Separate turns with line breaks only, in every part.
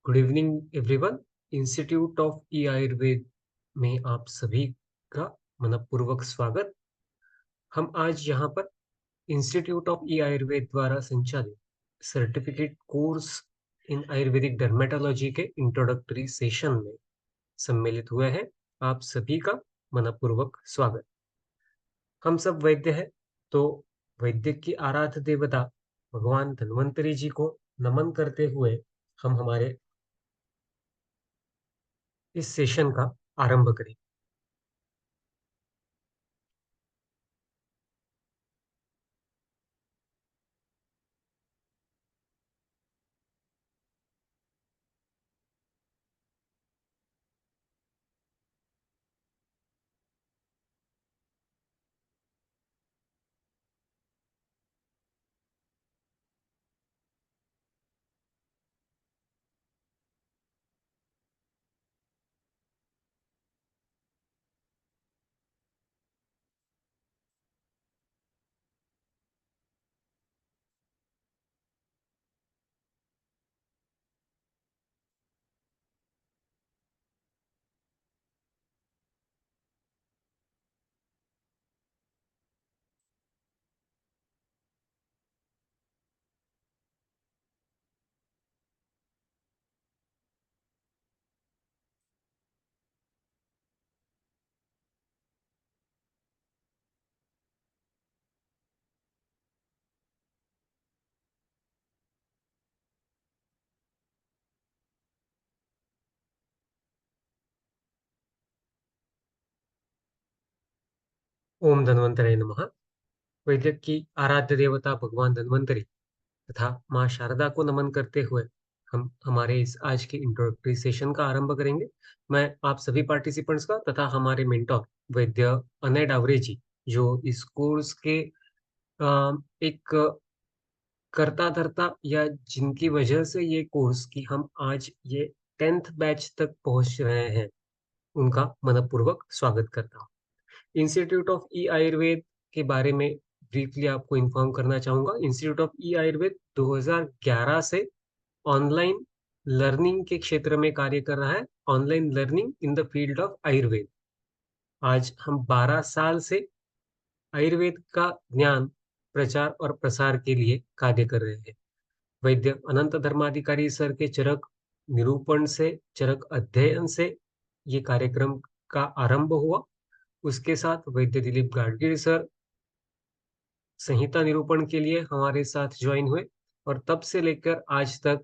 Good evening everyone. Institute of E Ayurveda में आप सभी का मनपूर्वक स्वागत। हम आज यहाँ पर इंस्टीट्यूट ऑफ ई आयुर्वेद द्वारा संचालित certificate course in Ayurvedic dermatology के इंट्रोडक्टरी सेशन में सम्मिलित हुए हैं। आप सभी का मनपूर्वक स्वागत। हम सब वैद्य हैं, तो वैद्य की आराध्य देवता भगवान धन्वंतरी जी को नमन करते हुए हम हमारे इस सेशन का आरंभ करें। ओम धन्वंतरे नमः। वैद्य की आराध्य देवता भगवान धन्वंतरी तथा माँ शारदा को नमन करते हुए हम हमारे इस आज के इंट्रोडक्टरी सेशन का आरंभ करेंगे। मैं आप सभी पार्टिसिपेंट्स का तथा हमारे मेंटोर वैद्य अनय डावरे जी, जो इस कोर्स के एक करता धरता या जिनकी वजह से ये कोर्स की हम आज ये 10th बैच तक पहुंच रहे हैं, उनका मनपूर्वक स्वागत करता हूँ। इंस्टीट्यूट ऑफ ई आयुर्वेद के बारे में ब्रीफली आपको इन्फॉर्म करना चाहूंगा। इंस्टीट्यूट ऑफ ई आयुर्वेद 2011 से ऑनलाइन लर्निंग के क्षेत्र में कार्य कर रहा है। Online learning in the field of Ayurveda. आज हम 12 साल से आयुर्वेद का ज्ञान प्रचार और प्रसार के लिए कार्य कर रहे हैं। वैद्य अनंत धर्माधिकारी सर के चरक निरूपण से, चरक अध्ययन से ये कार्यक्रम का आरंभ हुआ। उसके साथ वैद्य दिलीप गाडगीळ सर संहिता निरूपण के लिए हमारे साथ ज्वाइन हुए, और तब से लेकर आज तक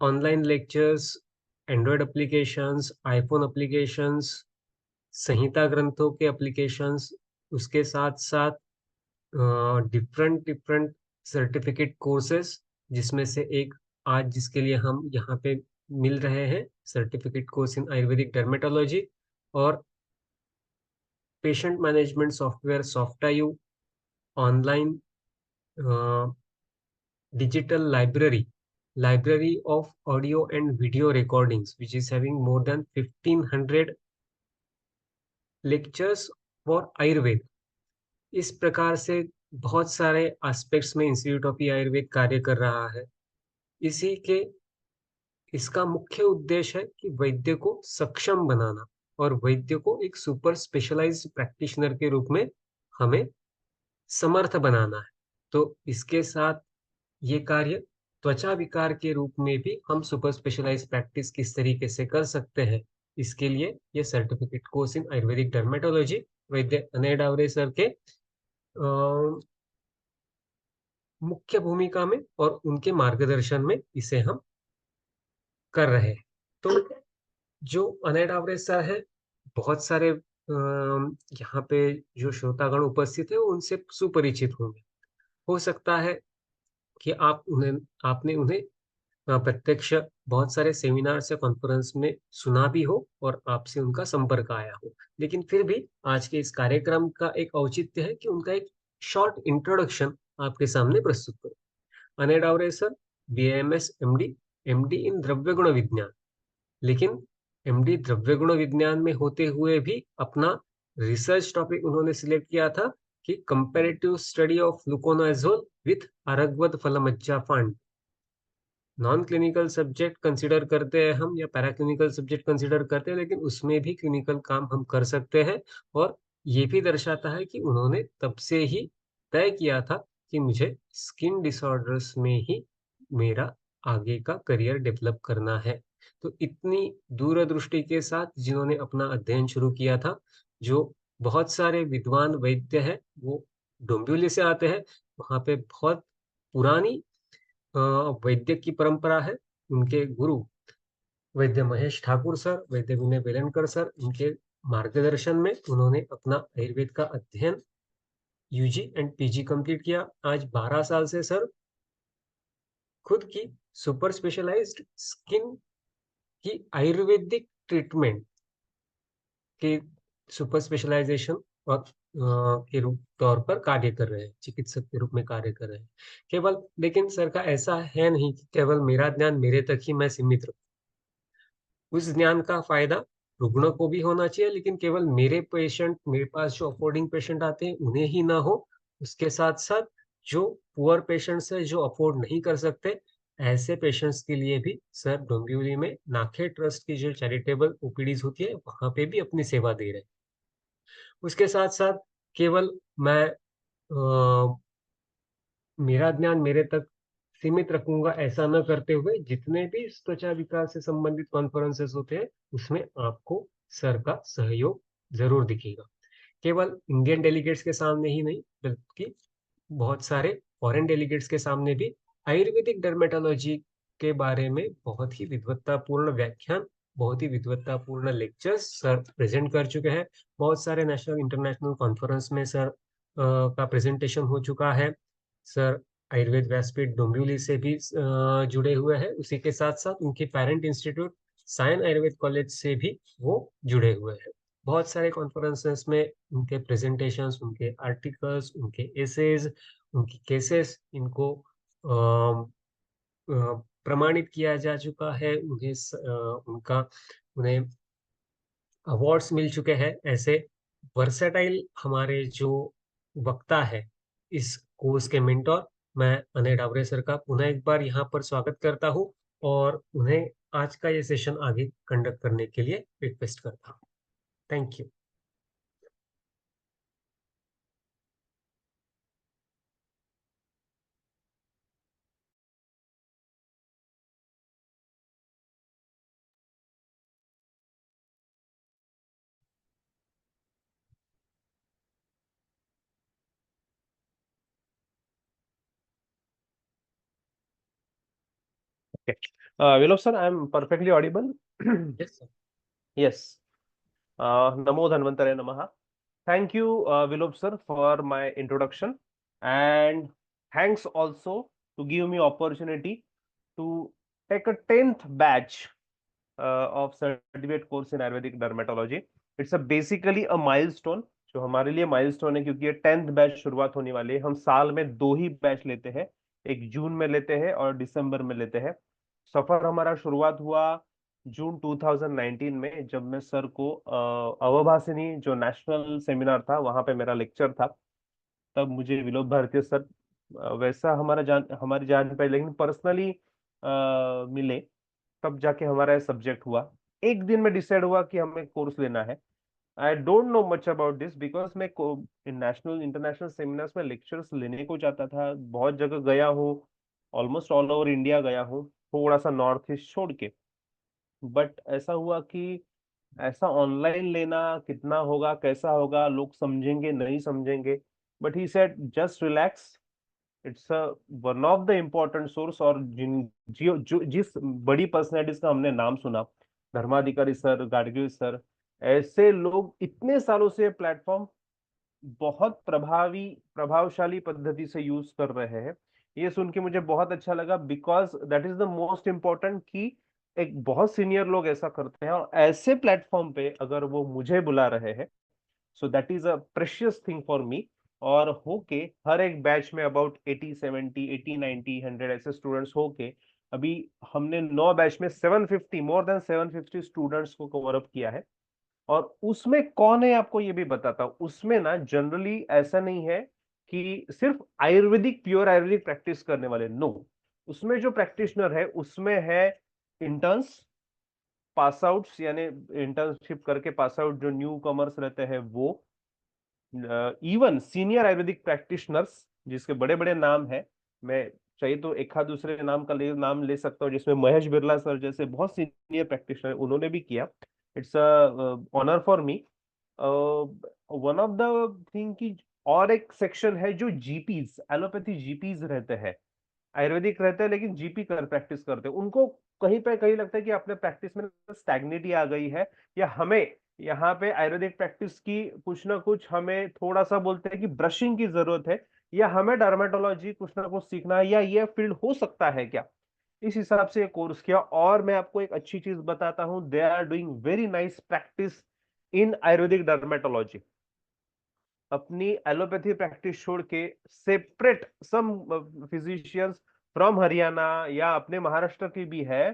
online lectures, Android applications, iPhone applications, संहिता ग्रंथों के एप्लीकेशंस, उसके साथ साथ डिफरेंट डिफरेंट सर्टिफिकेट कोर्सेस, जिसमें से एक आज जिसके लिए हम यहाँ पे मिल रहे हैं, certificate course in Ayurvedic dermatology, और patient management software Softayu, online digital library of audio and video recordings, which is having more than 1500 lectures for Ayurveda। इस प्रकार से बहुत सारे एस्पेक्ट्स में इंस्टीट्यूट ऑफ आयुर्वेद कार्य कर रहा है। इसी के इसका मुख्य उद्देश्य है कि वैद्य को सक्षम बनाना और वैद्य को एक सुपर स्पेशलाइज्ड प्रैक्टिशनर के रूप में हमें समर्थ बनाना है। तो इसके साथ ये कार्य त्वचा विकार के रूप में भी हम सुपर स्पेशलाइज्ड प्रैक्टिस किस तरीके से कर सकते हैं, इसके लिए ये certificate course in Ayurvedic dermatology Vaidya Anay Daware sir के मुख्य भूमिका में और उनके मार्गदर्शन में इसे हम कर रहे हैं। तो जो अनय डावरे सर है, बहुत सारे यहाँ पे जो श्रोतागण उपस्थित है वो उनसे सुपरिचित होंगे। हो सकता है कि आपने उन्हें प्रत्यक्ष बहुत सारे सेमिनार्स या कॉन्फ्रेंस में सुना भी हो और आपसे उनका संपर्क आया हो, लेकिन फिर भी आज के इस कार्यक्रम का एक औचित्य है कि उनका एक शॉर्ट इंट्रोडक्शन आपके सामने प्रस्तुत करो। Anay Daware sir BAMS MD इन द्रव्य गुण विज्ञान, लेकिन MD द्रव्य गुण विज्ञान में होते हुए भी अपना रिसर्च टॉपिक उन्होंने सिलेक्ट किया था कि comparative study of fluconazole with अरगवद फलमज्जा फांड। नॉन क्लिनिकल सब्जेक्ट कंसिडर करते हैं हम या पैरा क्लिनिकल सब्जेक्ट कंसिडर करते हैं, लेकिन उसमें भी क्लिनिकल काम हम कर सकते हैं। और ये भी दर्शाता है कि उन्होंने तब से ही तय किया था कि मुझे स्किन डिसऑर्डर्स में ही मेरा आगे का करियर डेवलप करना है। तो इतनी दूरदृष्टि के साथ जिन्होंने अपना अध्ययन शुरू किया था, जो बहुत सारे विद्वान वैद्य हैं, वो डोंबिवली से आते हैं। वहाँ पे बहुत पुरानी अ, वैद्य की परंपरा है। उनके गुरु वैद्य महेश ठाकुर सर, वैद्य विनय बेलनकर सर, उनके मार्गदर्शन में उन्होंने अपना आयुर्वेद का अध्ययन यूजी एंड पीजी कंप्लीट किया। आज 12 साल से सर खुद की सुपर स्पेशलाइज्ड स्किन की आयुर्वेदिक ट्रीटमेंट के सुपर स्पेशलाइजेशन और के रूप तौर पर कार्य कर रहे हैं, चिकित्सक के रूप में कार्य कर रहे हैं। केवल लेकिन सर का ऐसा है नहीं कि केवल मेरा ज्ञान मेरे तक ही मैं सीमित रहूं। उस ज्ञान का फायदा रुग्णों को भी होना चाहिए, लेकिन केवल मेरे पेशेंट, मेरे पास जो अफोर्डिंग पेशेंट आते हैं उन्हें ही ना हो। उसके साथ साथ जो पुअर पेशेंट्स है, जो अफोर्ड नहीं कर सकते, ऐसे पेशेंट्स के लिए भी सर डोंबिवली में नाखे ट्रस्ट की जो चैरिटेबल ओपीडीज होती है वहां पे भी अपनी सेवा दे रहे हैं। उसके साथ साथ केवल मैं मेरा ज्ञान मेरे तक सीमित रखूंगा ऐसा न करते हुए, जितने भी त्वचा विकास से संबंधित कॉन्फ्रेंसेस होते हैं उसमें आपको सर का सहयोग जरूर दिखेगा। केवल इंडियन डेलीगेट्स के सामने ही नहीं, बल्कि बहुत सारे फॉरेन डेलीगेट्स के सामने भी आयुर्वेदिक डर्मेटोलॉजी के बारे में बहुत ही विद्वत्तापूर्ण व्याख्यान, बहुत ही विद्वत्तापूर्ण लेक्चर्स सर प्रेजेंट कर चुके हैं। बहुत सारे नेशनल इंटरनेशनल कॉन्फ्रेंस में सर का प्रेजेंटेशन हो चुका है। सर आयुर्वेद व्यासपीठ डोंबिवली से भी जुड़े हुए हैं। उसी के साथ साथ उनके parent institute Sion Ayurved college से भी वो जुड़े हुए हैं। बहुत सारे कॉन्फ्रेंसेस में उनके प्रेजेंटेशंस, उनके आर्टिकल्स, उनके एसेज, उनकी केसेस, इनको प्रमाणित किया जा चुका है। उन्हें अवार्ड्स मिल चुके हैं। ऐसे वर्सेटाइल हमारे जो वक्ता है इस कोर्स के मेंटोर, मैं अनय डावरे सर का पुनः एक बार यहाँ पर स्वागत करता हूँ और उन्हें आज का ये सेशन आगे कंडक्ट करने के लिए रिक्वेस्ट करता हूँ। Thank you.
Okay. Willow sir, I'm perfectly audible.
Yes sir.
Yes. Namo Dhanvantare Namaha. Thank you, Willow sir, for my introduction, and thanks also to give me opportunity to take a 10th batch of certificate course in Ayurvedic dermatology. It's a basically a milestone, जो हमारे लिए milestone है, क्योंकि ये 10th batch शुरुआत होने वाली है। हम साल में दो ही बैच लेते हैं, एक जून में लेते हैं और दिसंबर में लेते हैं। सफर हमारा शुरुआत हुआ जून 2019 में, जब मैं सर को अवभाषिनी जो नेशनल सेमिनार था वहां पे मेरा लेक्चर था। तब मुझे विनोद भारती सर वैसा हमारी जान पे, लेकिन पर्सनली मिले, तब जाके हमारा सब्जेक्ट हुआ। एक दिन में डिसाइड हुआ कि हमें कोर्स लेना है। I don't know much about this because मैं नेशनल इंटरनेशनल सेमिनार्स में लेक्चर्स लेने को जाता था, बहुत जगह गया हूँ, ऑलमोस्ट ऑल ओवर इंडिया गया हूँ, थोड़ा सा नॉर्थ ईस्ट छोड़ के। बट ऐसा हुआ कि ऐसा ऑनलाइन लेना कितना होगा, कैसा होगा, लोग समझेंगे नहीं समझेंगे। But he said just relax, it's a one of the important source. और जिस बड़ी पर्सनैलिटीज का हमने नाम सुना, धर्माधिकारी सर, गाडगिल सर, ऐसे लोग इतने सालों से प्लेटफॉर्म बहुत प्रभावशाली पद्धति से यूज कर रहे हैं। ये सुन के मुझे बहुत अच्छा लगा, because that is the most important कि एक बहुत सीनियर लोग ऐसा करते हैं, और ऐसे प्लेटफॉर्म पे अगर वो मुझे बुला रहे हैं, so that is a precious thing for me. और होके हर एक बैच में अबाउट 80 70 80 90 100 ऐसे स्टूडेंट्स होके अभी हमने 9 बैच में 750 मोर देन 750 स्टूडेंट्स को कवर अप किया है। और उसमें कौन है आपको ये भी बताता हूं। उसमें ना जनरली ऐसा नहीं है कि सिर्फ आयुर्वेदिक प्योर आयुर्वेदिक प्रैक्टिस करने वाले, नो। उसमें जो प्रैक्टिशनर है उसमें है इंटर्न्स, पास आउट्स यानी इंटर्नशिप करके पास आउट जो न्यू कमर्स रहते हैं वो, इवन सीनियर आयुर्वेदिक प्रैक्टिशनर्स जिसके बड़े बड़े नाम है, मैं चाहिए तो एक आध दूसरे नाम का नाम ले सकता हूँ, जिसमें महेश बिरला सर जैसे बहुत सीनियर प्रैक्टिशनर उन्होंने भी किया। It's a honour for me. One of the thing की और एक सेक्शन है जो जीपीज, एलोपैथी जीपीज रहते हैं, आयुर्वेदिक रहते हैं लेकिन जीपी कर प्रैक्टिस करते हैं, उनको कहीं पे कहीं लगता है कि अपने प्रैक्टिस में स्टैग्निटी आ गई है, या हमें यहाँ पे आयुर्वेदिक प्रैक्टिस की कुछ ना कुछ हमें थोड़ा सा बोलते हैं कि ब्रशिंग की जरूरत है, या हमें डर्मेटोलॉजी कुछ ना कुछ सीखना है, या ये फील्ड हो सकता है क्या, इस हिसाब से कोर्स किया। और मैं आपको एक अच्छी चीज बताता हूं, they are doing very nice practice in Ayurvedic dermatology. अपनी एलोपैथी प्रैक्टिस छोड़ के separate some physicians from Haryana या अपने महाराष्ट्र की भी है,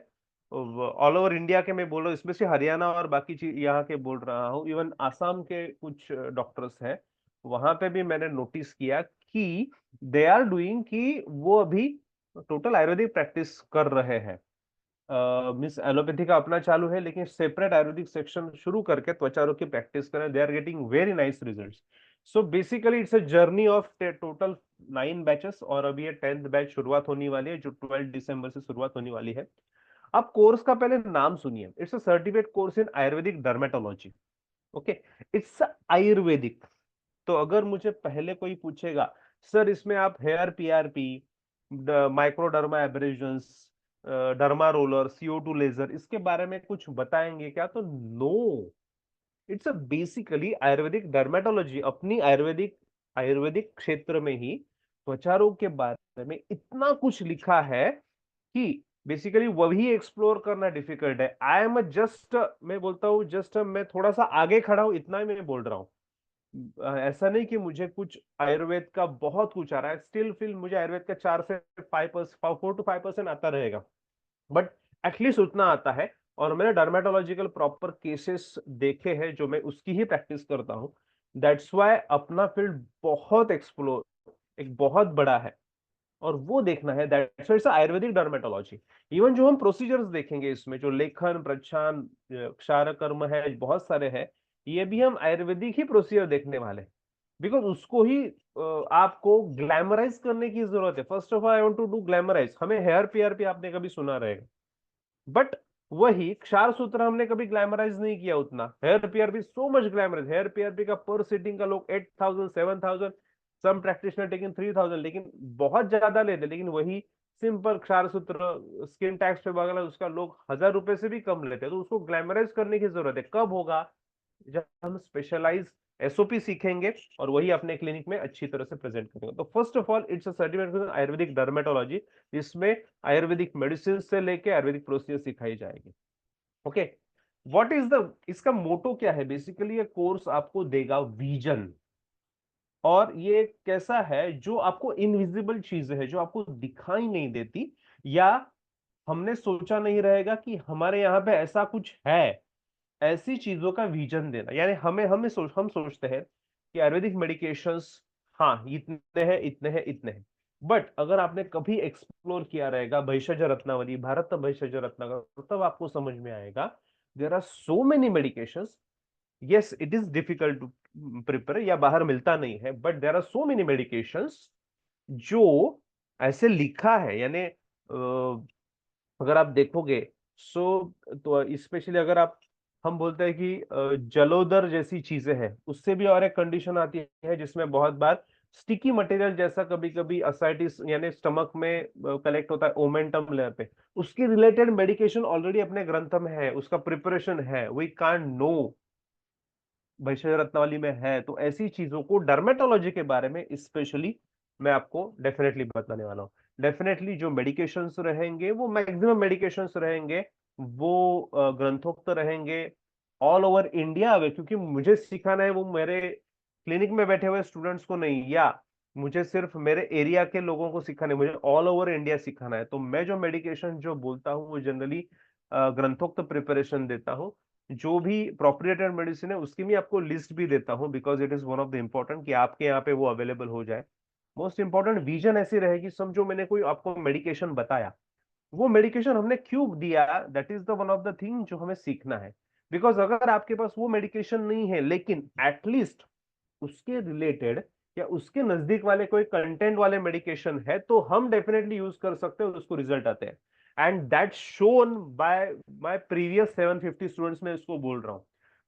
ऑल ओवर इंडिया के मैं बोल रहा हूँ, इसमें से हरियाणा और बाकी चीज यहाँ के बोल रहा हूँ, इवन आसाम के कुछ डॉक्टर्स हैं, वहां पे भी मैंने नोटिस किया कि दे आर डूइंग कि वो अभी टोटल आयुर्वेदिक प्रैक्टिस कर रहे हैं। मिस एलोपैथी का अपना चालू है लेकिन सेपरेट आयुर्वेदिक सेक्शन शुरू करके त्वचा रोग की प्रैक्टिस करें, they are getting very nice results. So basically it's a journey of total 9 batches, और अभी ये 10th बैच शुरुआत होने वाली है जो 12 दिसंबर से शुरुआत होने वाली है। अब कोर्स का पहले नाम सुनिए, it's a certificate course in Ayurvedic dermatology. Okay, it's ayurvedic. तो अगर मुझे पहले कोई पूछेगा सर इसमें आप hair PRP, microderma abrasions, derma roller, CO2 laser, इसके बारे में कुछ बताएंगे क्या, तो no, it's a basically ayurvedic dermatology. अपनी आयुर्वेदिक आयुर्वेदिक क्षेत्र में ही त्वचा रोग के बारे में इतना कुछ लिखा है कि बेसिकली वही एक्सप्लोर करना डिफिकल्ट है। आई एम जस्ट, मैं बोलता हूँ जस्ट मैं थोड़ा सा आगे खड़ा हूं, इतना ही मैं बोल रहा हूँ। ऐसा नहीं कि मुझे कुछ आयुर्वेद का बहुत कुछ आ रहा है, स्टिल फील मुझे आयुर्वेद का 4 से 5%, 4 to 5% आता रहेगा, बट एटलीस्ट उतना आता है। और मैंने डर्मेटोलॉजिकल प्रॉपर केसेस देखे हैं जो मैं उसकी ही प्रैक्टिस करता हूं, दैट्स वाई अपना फील्ड बहुत एक्सप्लोर, एक बहुत बड़ा है, और वो देखना है, that's why Ayurvedic dermatology. Even जो हम प्रोसीजर्स देखेंगे इसमें जो लेखन, प्रच्छान, क्षार कर्म है, बहुत सारे हैं, ये भी हम आयुर्वेदिक ही प्रोसीजर देखने वाले हैं, बिकॉज उसको ही आपको ग्लैमराइज करने की जरूरत है। First of all I want to do glamorize, हमें हेयर पीआरपी आपने कभी सुना रहेगा, बट वही क्षार सूत्र हमने कभी ग्लैमराइज नहीं किया उतना। Hair PRP so much glamorize, hair PRP का पर सिटिंग का लोग 8,000 7,000, सम प्रैक्टिशनर टेकिंग 3,000, लेकिन बहुत ज्यादा लेते, लेकिन वही सिंपल क्षार सूत्र स्किन टैक्स पे बगला उसका लोग 1,000 रुपए से भी कम लेते हैं। तो उसको ग्लैमराइज करने की जरूरत है, कब होगा, जब हम स्पेशलाइज एसओपी सीखेंगे और वही अपने क्लिनिक में अच्छी तरह से प्रेजेंट करेंगे। तो first of all it's a certificate Ayurvedic dermatology, जिसमें आयुर्वेदिक मेडिसिन से लेके आयुर्वेदिक प्रोसीजर सिखाई जाएगी। ओके, व्हाट इज द, इसका मोटो क्या है, बेसिकली ये कोर्स आपको देगा विजन, और ये कैसा है जो आपको इनविजिबल चीज है जो आपको दिखाई नहीं देती, या हमने सोचा नहीं रहेगा कि हमारे यहाँ पे ऐसा कुछ है, ऐसी चीजों का विजन देना। यानी हम सोचते हैं कि आयुर्वेदिक मेडिकेशंस, हाँ इतने हैं इतने हैं इतने हैं, बट अगर आपने कभी एक्सप्लोर किया रहेगा भैषज रत्नावली, भारत भैषज रत्नावली, तब आपको समझ में आएगा there are so many medications. Yes it is difficult to prepare, या बाहर मिलता नहीं है, but there are so many medications जो ऐसे लिखा है, यानी अगर आप देखोगे, सो तो स्पेशली अगर आप, हम बोलते हैं कि जलोदर जैसी चीजें हैं, उससे भी और एक कंडीशन आती है जिसमें बहुत बार स्टिकी मटेरियल जैसा कभी कभी असाइटिस यानी स्टमक में कलेक्ट होता है ओमेंटम लेयर पे, उसकी रिलेटेड मेडिकेशन ऑलरेडी अपने ग्रंथ में है, उसका प्रिपरेशन है, वी कांट नो, भैषज रत्नावली में है। तो ऐसी चीजों को डर्मेटोलॉजी के बारे में स्पेशली मैं आपको डेफिनेटली बताने वाला हूँ। डेफिनेटली जो मेडिकेशंस रहेंगे वो मैक्सिमम मेडिकेशंस रहेंगे, वो ग्रंथोक्त रहेंगे, ऑल ओवर इंडिया में, क्योंकि मुझे सिखाना है वो मेरे क्लिनिक में बैठे हुए स्टूडेंट्स को नहीं, या मुझे सिर्फ मेरे एरिया के लोगों को सिखाना है, मुझे ऑल ओवर इंडिया सिखाना है। तो मैं जो मेडिकेशन जो बोलता हूँ वो जनरली ग्रंथोक्त प्रिपरेशन देता हूँ। जो भी प्रोप्रिएटर मेडिसिन है उसकी मैं आपको लिस्ट भी देता हूँ, because it is one of the important कि आपके यहाँ पे वो अवेलेबल हो जाए। मोस्ट इंपॉर्टेंट विजन ऐसी रहेगी, समझो मैंने कोई आपको मेडिकेशन बताया, वो मेडिकेशन हमने क्यों दिया, that is the one of the thing जो हमें सीखना है। बिकॉज अगर आपके पास वो मेडिकेशन नहीं है लेकिन एटलीस्ट उसके रिलेटेड या उसके नजदीक वाले कोई कंटेंट वाले मेडिकेशन है तो हम डेफिनेटली यूज कर सकते हैं और उसको रिजल्ट आते हैं। And that shown by my previous 750 students में इसको बोल रहा हूं।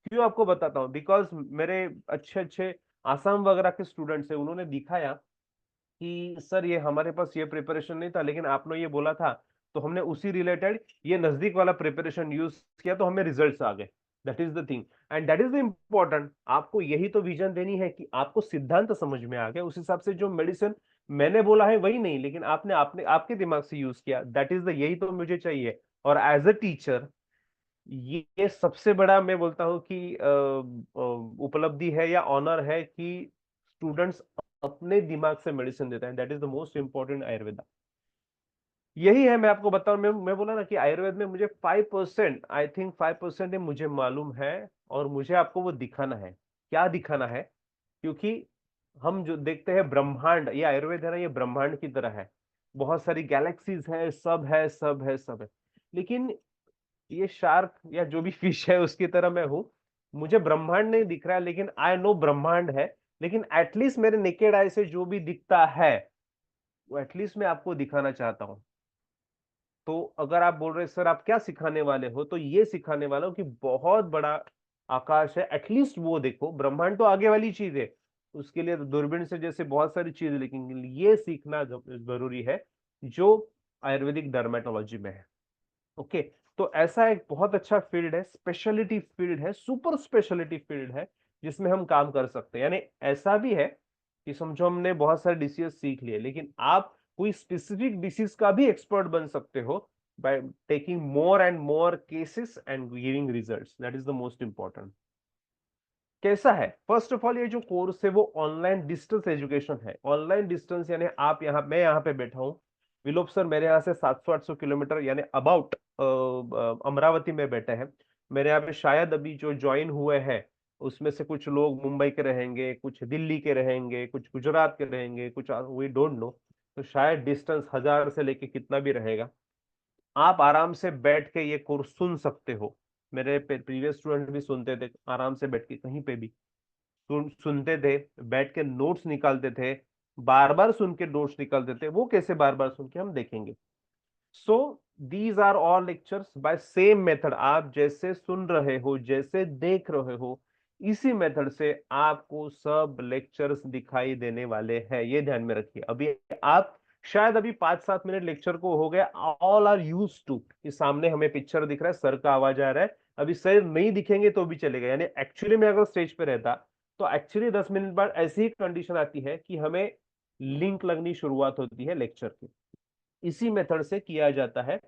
क्यों आपको बताता हूं, बिकॉज मेरे अच्छे अच्छे आसाम वगैरह के स्टूडेंट्स है, उन्होंने दिखाया कि सर ये हमारे पास ये प्रिपरेशन नहीं था लेकिन आपने ये बोला था तो हमने उसी रिलेटेड ये नजदीक वाला प्रिपरेशन यूज किया तो हमें रिजल्ट्स आ गए। That is the thing and that is the important. आपको यही तो विजन देनी है कि आपको सिद्धांत समझ में आ गया, उस हिसाब से जो मेडिसिन मैंने बोला है वही नहीं लेकिन आपने आपने आपके दिमाग से यूज किया, दैट इज द, यही तो मुझे चाहिए। और एज अ टीचर ये सबसे बड़ा मैं बोलता हूँ कि उपलब्धि है या ऑनर है कि स्टूडेंट्स अपने दिमाग से मेडिसिन देते हैं। That is the most important Ayurveda. यही है, मैं आपको बताऊं, मैं बोला ना कि आयुर्वेद में मुझे 5%, आई थिंक 5% मुझे मालूम है और मुझे आपको वो दिखाना है। क्या दिखाना है? क्योंकि हम जो देखते हैं ब्रह्मांड, ये आयुर्वेद है ना, ये ब्रह्मांड की तरह है, बहुत सारी गैलेक्सीज है, सब है सब है सब है। लेकिन ये शार्क या जो भी फिश है उसकी तरह मैं हूं, मुझे ब्रह्मांड नहीं दिख रहा है लेकिन आई नो ब्रह्मांड है। लेकिन एटलीस्ट मेरे नेकेड आई से जो भी दिखता है वो एटलीस्ट मैं आपको दिखाना चाहता हूं। तो अगर आप बोल रहे हैं सर आप क्या सिखाने वाले हो, तो ये सिखाने वाला हूं कि बहुत बड़ा आकाश है, एटलीस्ट वो देखो। ब्रह्मांड तो आगे वाली चीज है, उसके लिए तो दूरबीन से जैसे बहुत सारी चीज, लेकिन ये सीखना जरूरी है जो आयुर्वेदिक डर्मेटोलॉजी में है। ओके, तो ऐसा एक बहुत अच्छा फील्ड है, स्पेशलिटी फील्ड है, सुपर स्पेशलिटी फील्ड है जिसमें हम काम कर सकते हैं। यानी ऐसा भी है कि समझो हमने बहुत सारे डिसीज सीख लिए लेकिन आप कोई स्पेसिफिक डिसीज का भी एक्सपर्ट बन सकते हो by taking more and more cases and giving results. That is the most important. कैसा है? फर्स्ट ऑफ ऑल ये जो कोर्स है वो ऑनलाइन डिस्टेंस एजुकेशन है। ऑनलाइन डिस्टेंस यानी आप यहाँ, मैं यहाँ पे बैठा हूँ, विलोप सर मेरे यहाँ से 700-800 किलोमीटर यानी अबाउट अमरावती में बैठे हैं। मेरे यहाँ पे शायद अभी जो ज्वाइन हुए हैं उसमें से कुछ लोग मुंबई के रहेंगे, कुछ दिल्ली के रहेंगे, कुछ गुजरात के रहेंगे, कुछ वी डोंट नो। तो शायद डिस्टेंस 1000 से लेके कितना भी रहेगा, आप आराम से बैठ के ये कोर्स सुन सकते हो। मेरे प्रीवियस स्टूडेंट भी सुनते थे आराम से बैठ के, कहीं पे भी सुनते थे, बैठ के नोट्स निकालते थे, बार बार सुन के नोट्स निकालते थे। वो कैसे बार बार सुन के, हम देखेंगे। So these are all lectures by same method. आप जैसे सुन रहे हो, जैसे देख रहे हो, इसी मेथड से आपको सब लेक्चर्स दिखाई देने वाले हैं, ये ध्यान में रखिए। अभी आप शायद अभी 5-7 मिनट लेक्चर को हो गया, ऑल आर यूज टू कि सामने हमें पिक्चर दिख रहा है, सर का आवाज आ रहा है। अभी सर नहीं दिखेंगे तो भी चलेगा, यानी एक्चुअली में अगर स्टेज पे रहता तो एक्चुअली 10 मिनट बाद ऐसी ही कंडीशन आती है कि हमें लिंक लगनी शुरुआत होती है लेक्चर की। इसी मेथड से किया जाता है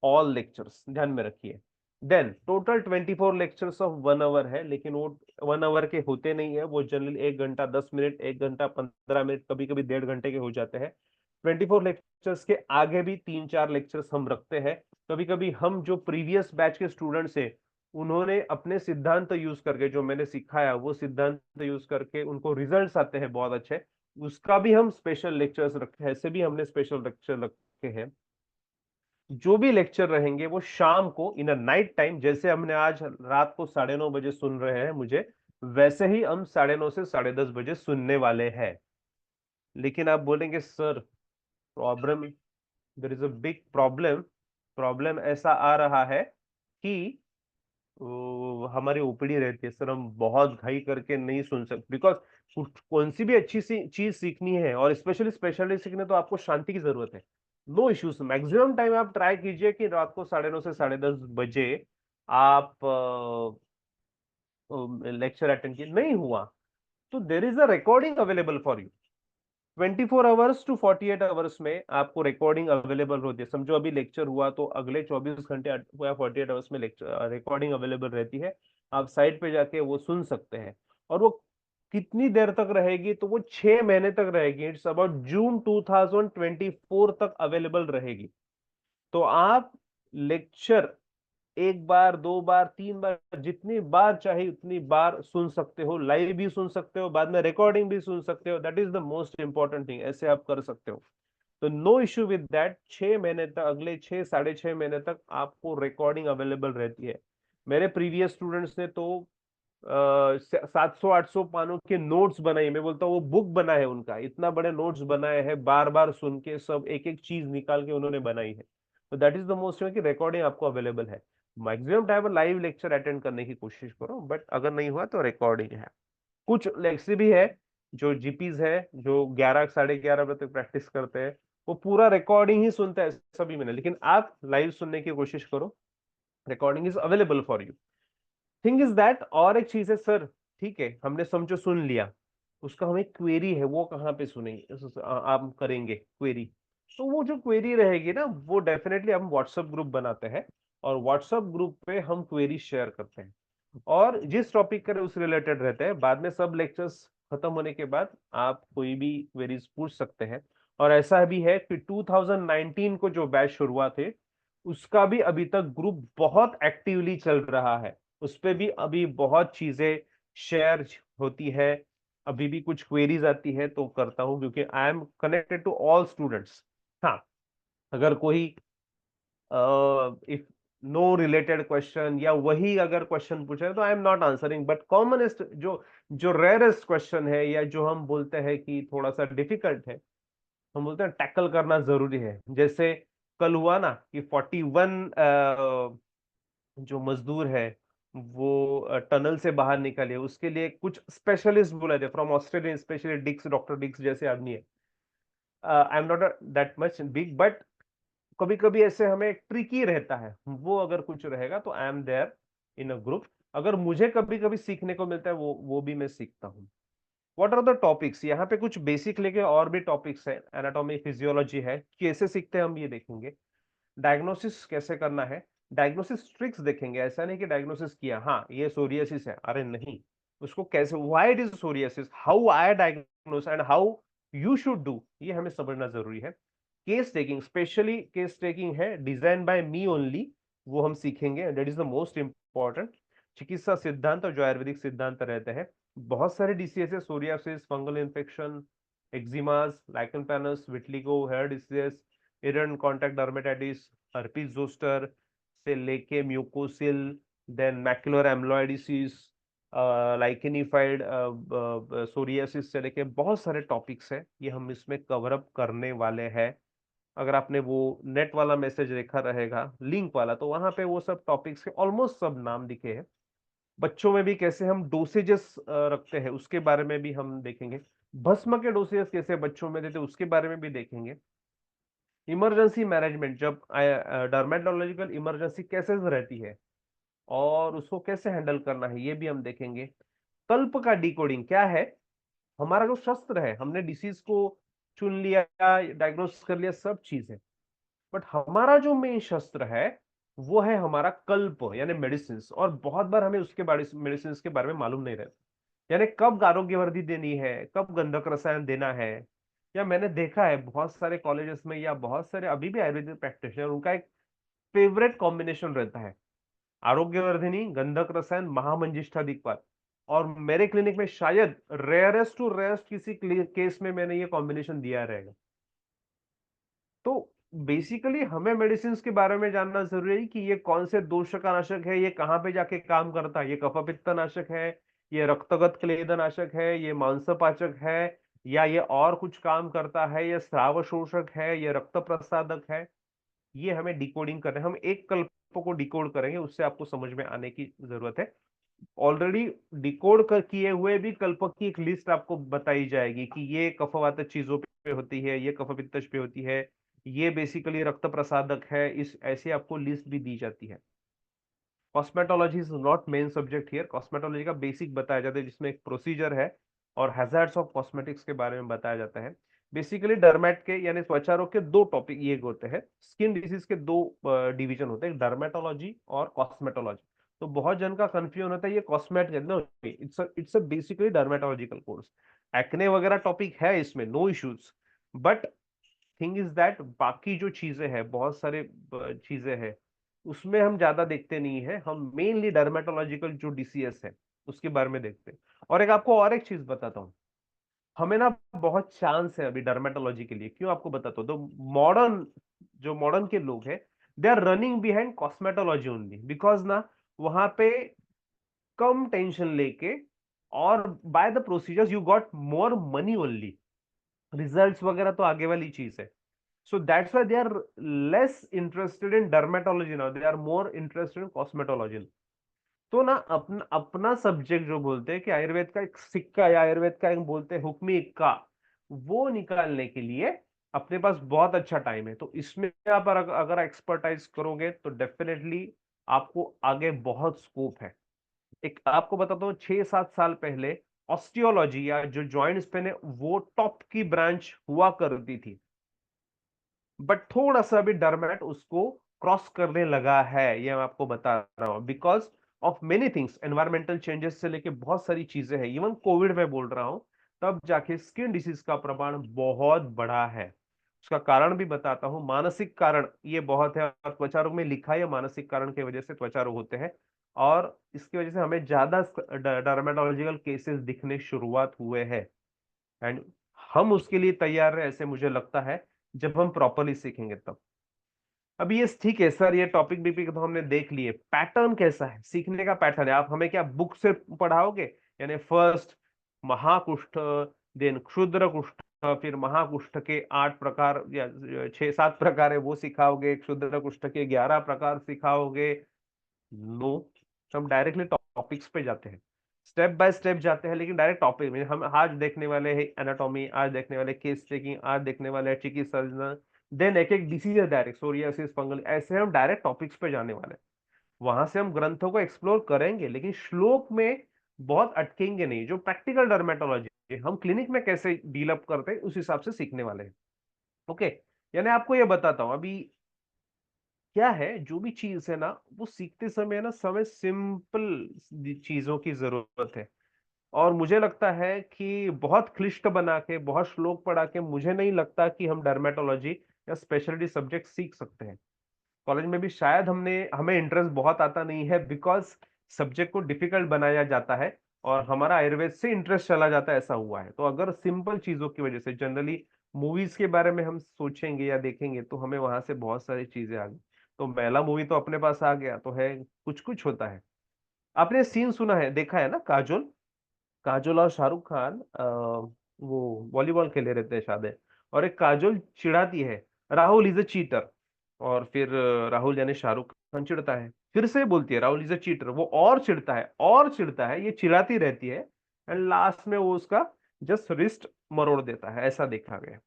ऑल लेक्चर्स, ध्यान में रखिए। Then total 24 lectures of 1 hour है, लेकिन वो 1 आवर के होते नहीं है, वो जनरली 1 घंटा 10 मिनट, 1 घंटा 15 मिनट, कभी कभी 1.5 घंटे के हो जाते हैं। 24 लेक्चर्स के आगे भी 3-4 लेक्चर्स हम रखते हैं। कभी कभी हम जो प्रीवियस बैच के स्टूडेंट्स हैं उन्होंने अपने सिद्धांत यूज करके, जो मैंने सिखाया वो सिद्धांत यूज करके उनको रिजल्ट्स आते हैं बहुत अच्छे, उसका भी हम स्पेशल लेक्चर्स रखते हैं। ऐसे भी हमने स्पेशल लेक्चर रखे हैं। जो भी लेक्चर रहेंगे वो शाम को इन अ नाइट टाइम, जैसे हमने आज रात को 9:30 बजे सुन रहे हैं मुझे, वैसे ही हम 9:30 से 10:30 बजे सुनने वाले हैं। लेकिन आप बोलेंगे sir problem, there is a big problem. Problem ऐसा आ रहा है कि हमारी ओपीडी रहती है सर, हम बहुत घाई करके नहीं सुन सकते। बिकॉज कौन सी भी अच्छी सी चीज सीखनी है और स्पेशली स्पेशलिस्ट सीखने तो आपको शांति की जरूरत है। नो इश्यूज, मैक्सिमम टाइम आप ट्राई कीजिए कि रात को 9:30 से 10:30 बजे आप लेक्चर अटेंड किए, नहीं हुआ तो there is a recording available for you. 24 hours to 48 hours में आपको रिकॉर्डिंग अवेलेबल होती है। समझो अभी लेक्चर हुआ तो अगले 24 घंटे या 48 आवर्स में लेक्चर रिकॉर्डिंग अवेलेबल रहती है, आप साइट पे जाके वो सुन सकते हैं। और वो कितनी देर तक रहेगी, तो वो 6 महीने तक रहेगी, इट्स अबाउट जून 2024 तक अवेलेबल रहेगी। तो आप लेक्चर एक बार, दो बार, तीन बार, जितनी बार चाहे उतनी बार सुन सकते हो, लाइव भी सुन सकते हो, बाद में रिकॉर्डिंग भी सुन सकते हो। That is the most important thing, ऐसे आप कर सकते हो। तो नो इश्यू विद दैट। 6 महीने तक, अगले 6 साढ़े 6 महीने तक आपको रिकॉर्डिंग अवेलेबल रहती है। मेरे प्रीवियस स्टूडेंट्स ने तो 700-800 पानों के नोट्स बनाए, मैं बोलता हूँ वो बुक बना है उनका, इतना बड़े नोट्स बनाए हैं, बार बार सुन के सब एक एक चीज निकाल के उन्होंने बनाई है। तो दैट इज द मोस्ट कि रिकॉर्डिंग आपको अवेलेबल है। Maximum time live lecture attend करने की कोशिश करो, बट अगर नहीं हुआ तो रिकॉर्डिंग है। कुछ लेक्चर भी है जो जीपीज है, जो 11 साढ़े 11 बजे तक प्रैक्टिस करते हैं, वो पूरा रिकॉर्डिंग ही सुनते हैं सभी में, लेकिन आप लाइव सुनने की कोशिश करो। Recording is available for you. Thing is that, और एक चीज है सर, ठीक है हमने समझो सुन लिया, उसका हमें क्वेरी है, वो कहाँ पे सुनेंगे, आप करेंगे क्वेरी। तो वो जो क्वेरी रहेगी ना, वो डेफिनेटली हम व्हाट्सएप ग्रुप बनाते हैं, और व्हाट्सएप ग्रुप पे हम क्वेरी शेयर करते हैं, और जिस टॉपिक के उस रिलेटेड रहते हैं, बाद में सब लेक्चर्स खत्म होने के बाद आप कोई भी क्वेरीज पूछ सकते हैं। और ऐसा भी है कि 2019 को जो बैच शुरुआत है, उसका भी अभी तक ग्रुप बहुत एक्टिवली चल रहा है। उस पे भी अभी बहुत चीजें शेयर होती है, अभी भी कुछ क्वेरीज आती है तो करता हूं, क्योंकि I am connected to all students. हाँ, अगर कोई इफ नो रिलेटेड क्वेश्चन या वही अगर क्वेश्चन पूछे तो I am not answering, but commonest जो जो रेयरेस्ट क्वेश्चन है, या जो हम बोलते हैं कि थोड़ा सा डिफिकल्ट है, हम बोलते हैं टैकल करना जरूरी है। जैसे कल हुआ ना कि 41 जो मजदूर है वो टनल से बाहर निकले, उसके लिए कुछ स्पेशलिस्ट बुलाए थे from Australian, specially Dix, doctor Dix जैसे आदमी है। I am not that much big, but कभी कभी ऐसे हमें ट्रिकी रहता है, वो अगर कुछ रहेगा तो I am there in a group. अगर मुझे कभी कभी सीखने को मिलता है, वो भी मैं सीखता हूँ। व्हाट आर द टॉपिक्स, यहाँ पे कुछ बेसिक लेके और भी टॉपिक्स है, एनाटॉमी फिजियोलॉजी है, कैसे सीखते हैं हम ये देखेंगे। डायग्नोसिस कैसे करना है, डायग्नोसिस ट्रिक्स देखेंगे। ऐसा नहीं कि डायग्नोसिस किया, हाँ ये सोरियासिस है, अरे नहीं, उसको कैसे, why it is psoriasis, how I diagnose and how you should do, ये हमें समझना जरूरी है। Case taking, specially case taking है डिजाइन बाय मी ओनली, वो हम सीखेंगे, that is the most important. चिकित्सा सिद्धांत और जो आयुर्वेदिक सिद्धांत रहते हैं, बहुत सारे डिसीजेस है, psoriasis, fungal infection, eczemas, lichen planus, vitiligo, hair diseases, irritant contact dermatitis, herpes zoster से लेके mucocele, then macular amyloidosis, lichenified psoriasis से लेके बहुत सारे टॉपिक्स है, ये हम इसमें कवर अप करने वाले हैं। अगर आपने वो नेट वाला मैसेज देखा रहेगा लिंक वाला, तो वहां पे वो सब टॉपिक्स के ऑलमोस्ट सब नाम दिखे हैं। बच्चों में भी कैसे हम डोसेजेस रखते हैं उसके बारे में भी हम देखेंगे। भस्म के डोसेजेस कैसे बच्चों में देते हैं उसके बारे में भी देखेंगे। इमरजेंसी मैनेजमेंट, जब डर्मेटोलॉजिकल इमरजेंसी कैसे रहती है और उसको कैसे हैंडल करना है, ये भी हम देखेंगे। कल्प का डिकोडिंग क्या है, हमारा जो शस्त्र है, हमने डिसीज को चुन लिया, डायग्नोस कर लिया, सब चीज है, बट हमारा जो मेन शस्त्र है वो है हमारा कल्प, यानी मेडिसिन। और बहुत बार हमें उसके बारे मेडिसिन के बारे में मालूम नहीं रहता, यानी कब आरोग्य वर्धी देनी है, कब गंधक रसायन देना है। या मैंने देखा है बहुत सारे कॉलेजेस में, या बहुत सारे अभी भी आयुर्वेदिक प्रैक्टिशनर, उनका एक फेवरेट कॉम्बिनेशन रहता है, आरोग्यवर्धिनी, गंधक रसायन, महामंजिष्ठा दिक्पात। और मेरे क्लिनिक में शायद रेयरेस्ट टू रेयरेस्ट किसी केस में मैंने ये कॉम्बिनेशन दिया रहेगा। तो बेसिकली हमें मेडिसिन के बारे में जानना जरूरी है कि ये कौन से दोषकानाशक है, ये कहाँ पे जाके काम करता है, ये कफ पित्त नाशक है, ये रक्तगत क्लेद नाशक है, ये मांसपाचक है, या ये और कुछ काम करता है, ये स्राव शोषक है, ये रक्त प्रसादक है। ये हमें डिकोडिंग करना है, हम एक कल्प को डिकोड करेंगे, उससे आपको समझ में आने की जरूरत है। ऑलरेडी डिकोड कर किए हुए भी कल्पक की एक लिस्ट आपको बताई जाएगी कि ये कफवात चीजों पे होती है, ये कफ पित्तश पे होती है, ये बेसिकली रक्त प्रसादक है, इस ऐसे आपको लिस्ट भी दी जाती है। Cosmetology is not main subject here, cosmetology का बेसिक बताया जाता है, जिसमें एक प्रोसीजर है और हैजार्ड्स ऑफ कॉस्मेटिक्स के बारे में बताया जाता है। बेसिकली डर्मेट के यानी त्वचा रोग के दो टॉपिक ये होते हैं, स्किन डिजीज के दो डिवीजन होते हैं, डर्मेटोलॉजी और कॉस्मेटोलॉजी। तो बहुत जन का कंफ्यूजन होता है ये cosmetic, no, it's a basically dermatological course. Acne वगैरह टॉपिक है इसमें, no issues, but thing is that बाकी जो चीजें हैं, बहुत सारे चीजें हैं, उसमें हम ज्यादा देखते नहीं है, हम मेनली डर्मेटोलॉजिकल जो डीसीएस है उसके बारे में देखते हैं। और एक आपको और एक चीज बताता हूँ, हमें ना बहुत चांस है अभी डर्मेटोलॉजी के लिए। क्यों आपको बताता हूँ, तो मॉडर्न के लोग हैं, they are running behind cosmetology only, because ना वहां पे कम टेंशन लेके और by the procedures you got more money only, results वगैरह तो आगे वाली चीज है। So that's why they are less interested in dermatology now, they are more interested in cosmetology. तो ना अपना अपना सब्जेक्ट जो बोलते हैं कि आयुर्वेद का एक सिक्का या आयुर्वेद का एक बोलते हैं हुक्मी इक्का, वो निकालने के लिए अपने पास बहुत अच्छा टाइम है। तो इसमें आप अगर एक्सपर्टाइज करोगे तो डेफिनेटली आपको आगे बहुत स्कोप है। एक आपको बताता हूँ, 6-7 साल पहले ऑस्टियोलॉजी या जो जॉइंट पेन है वो टॉप की ब्रांच हुआ करती थी, बट थोड़ा सा भी डरमैट उसको क्रॉस करने लगा है, ये मैं आपको बता रहा हूं, because of many things, environmental changes से लेके बहुत सारी चीजें हैं, इवन कोविड में बोल रहा हूं, तब जाके स्किन डिसीज का प्रमाण बहुत बढ़ा है। उसका कारण भी बताता हूं, मानसिक कारण ये बहुत है, और त्वचा रोग में लिखा है मानसिक कारण की वजह से त्वचा रोग होते हैं, और इसकी वजह से हमें ज्यादा डर्मेटोलॉजिकल केसेस दिखने शुरुआत हुए हैं। एंड हम उसके लिए तैयार है ऐसे मुझे लगता है, जब हम प्रॉपरली सीखेंगे तब। अभी ये ठीक है सर, ये टॉपिक बीपी तो हमने देख लिए, पैटर्न कैसा है सीखने का, पैटर्न है आप हमें क्या बुक से पढ़ाओगे, यानी फर्स्ट महाकुष्ठ, देन क्षुद्र कुष्ठ, फिर महाकुष्ठ के 8 प्रकार या 6-7 प्रकार है वो सिखाओगे, क्षुद्र कुष्ठ के 11 प्रकार सिखाओगे? नो, हम डायरेक्टली टॉपिक्स पे जाते हैं, स्टेप बाय स्टेप जाते हैं, लेकिन डायरेक्ट टॉपिक में हम आज देखने वाले हैं एनाटॉमी, आज देखने वाले केस टेकिंग, आज देखने वाले चिकित्सा, देन एक एक डिसीज है डायरेक्ट सोरियासिस फंगल, ऐसे हम डायरेक्ट टॉपिक्स पे जाने वाले हैं। वहां से हम ग्रंथों को एक्सप्लोर करेंगे, लेकिन श्लोक में बहुत अटकेंगे नहीं। जो प्रैक्टिकल डर्मेटोलॉजी हम क्लिनिक में कैसे डीलअप करते हैं उस हिसाब से सीखने वाले हैं। ओके, यानी आपको ये बताता हूं अभी क्या है, जो भी चीज है ना वो सीखते समय ना समय सिंपल चीजों की जरूरत है। और मुझे लगता है कि बहुत क्लिष्ट बना के बहुत श्लोक पढ़ा के मुझे नहीं लगता कि हम डर्मेटोलॉजी या स्पेशलिटी सब्जेक्ट सीख सकते हैं। कॉलेज में भी शायद हमें इंटरेस्ट बहुत आता नहीं है, बिकॉज सब्जेक्ट को डिफिकल्ट बनाया जाता है और हमारा आयुर्वेद से इंटरेस्ट चला जाता है, ऐसा हुआ है। तो अगर सिंपल चीजों की वजह से जनरली मूवीज के बारे में हम सोचेंगे या देखेंगे तो हमें वहां से बहुत सारी चीजें आ गई। तो पहला मूवी तो अपने पास आ गया तो है, कुछ कुछ होता है। आपने सीन सुना है, देखा है ना, काजोल, काजोल और शाहरुख खान वो वॉलीबॉल खेले रहते हैं शायद है, और एक काजोल चिढ़ाती है राहुल इज अ चीटर, और फिर राहुल यानी शाहरुख खान चिढ़ता है, फिर से बोलती है राहुल इज अ चीटर, वो और चिढ़ता है और चिढ़ता है, ये चिढ़ाती रहती है, एंड लास्ट में वो उसका जस्ट रिस्ट मरोड़ देता है, ऐसा देखा गया।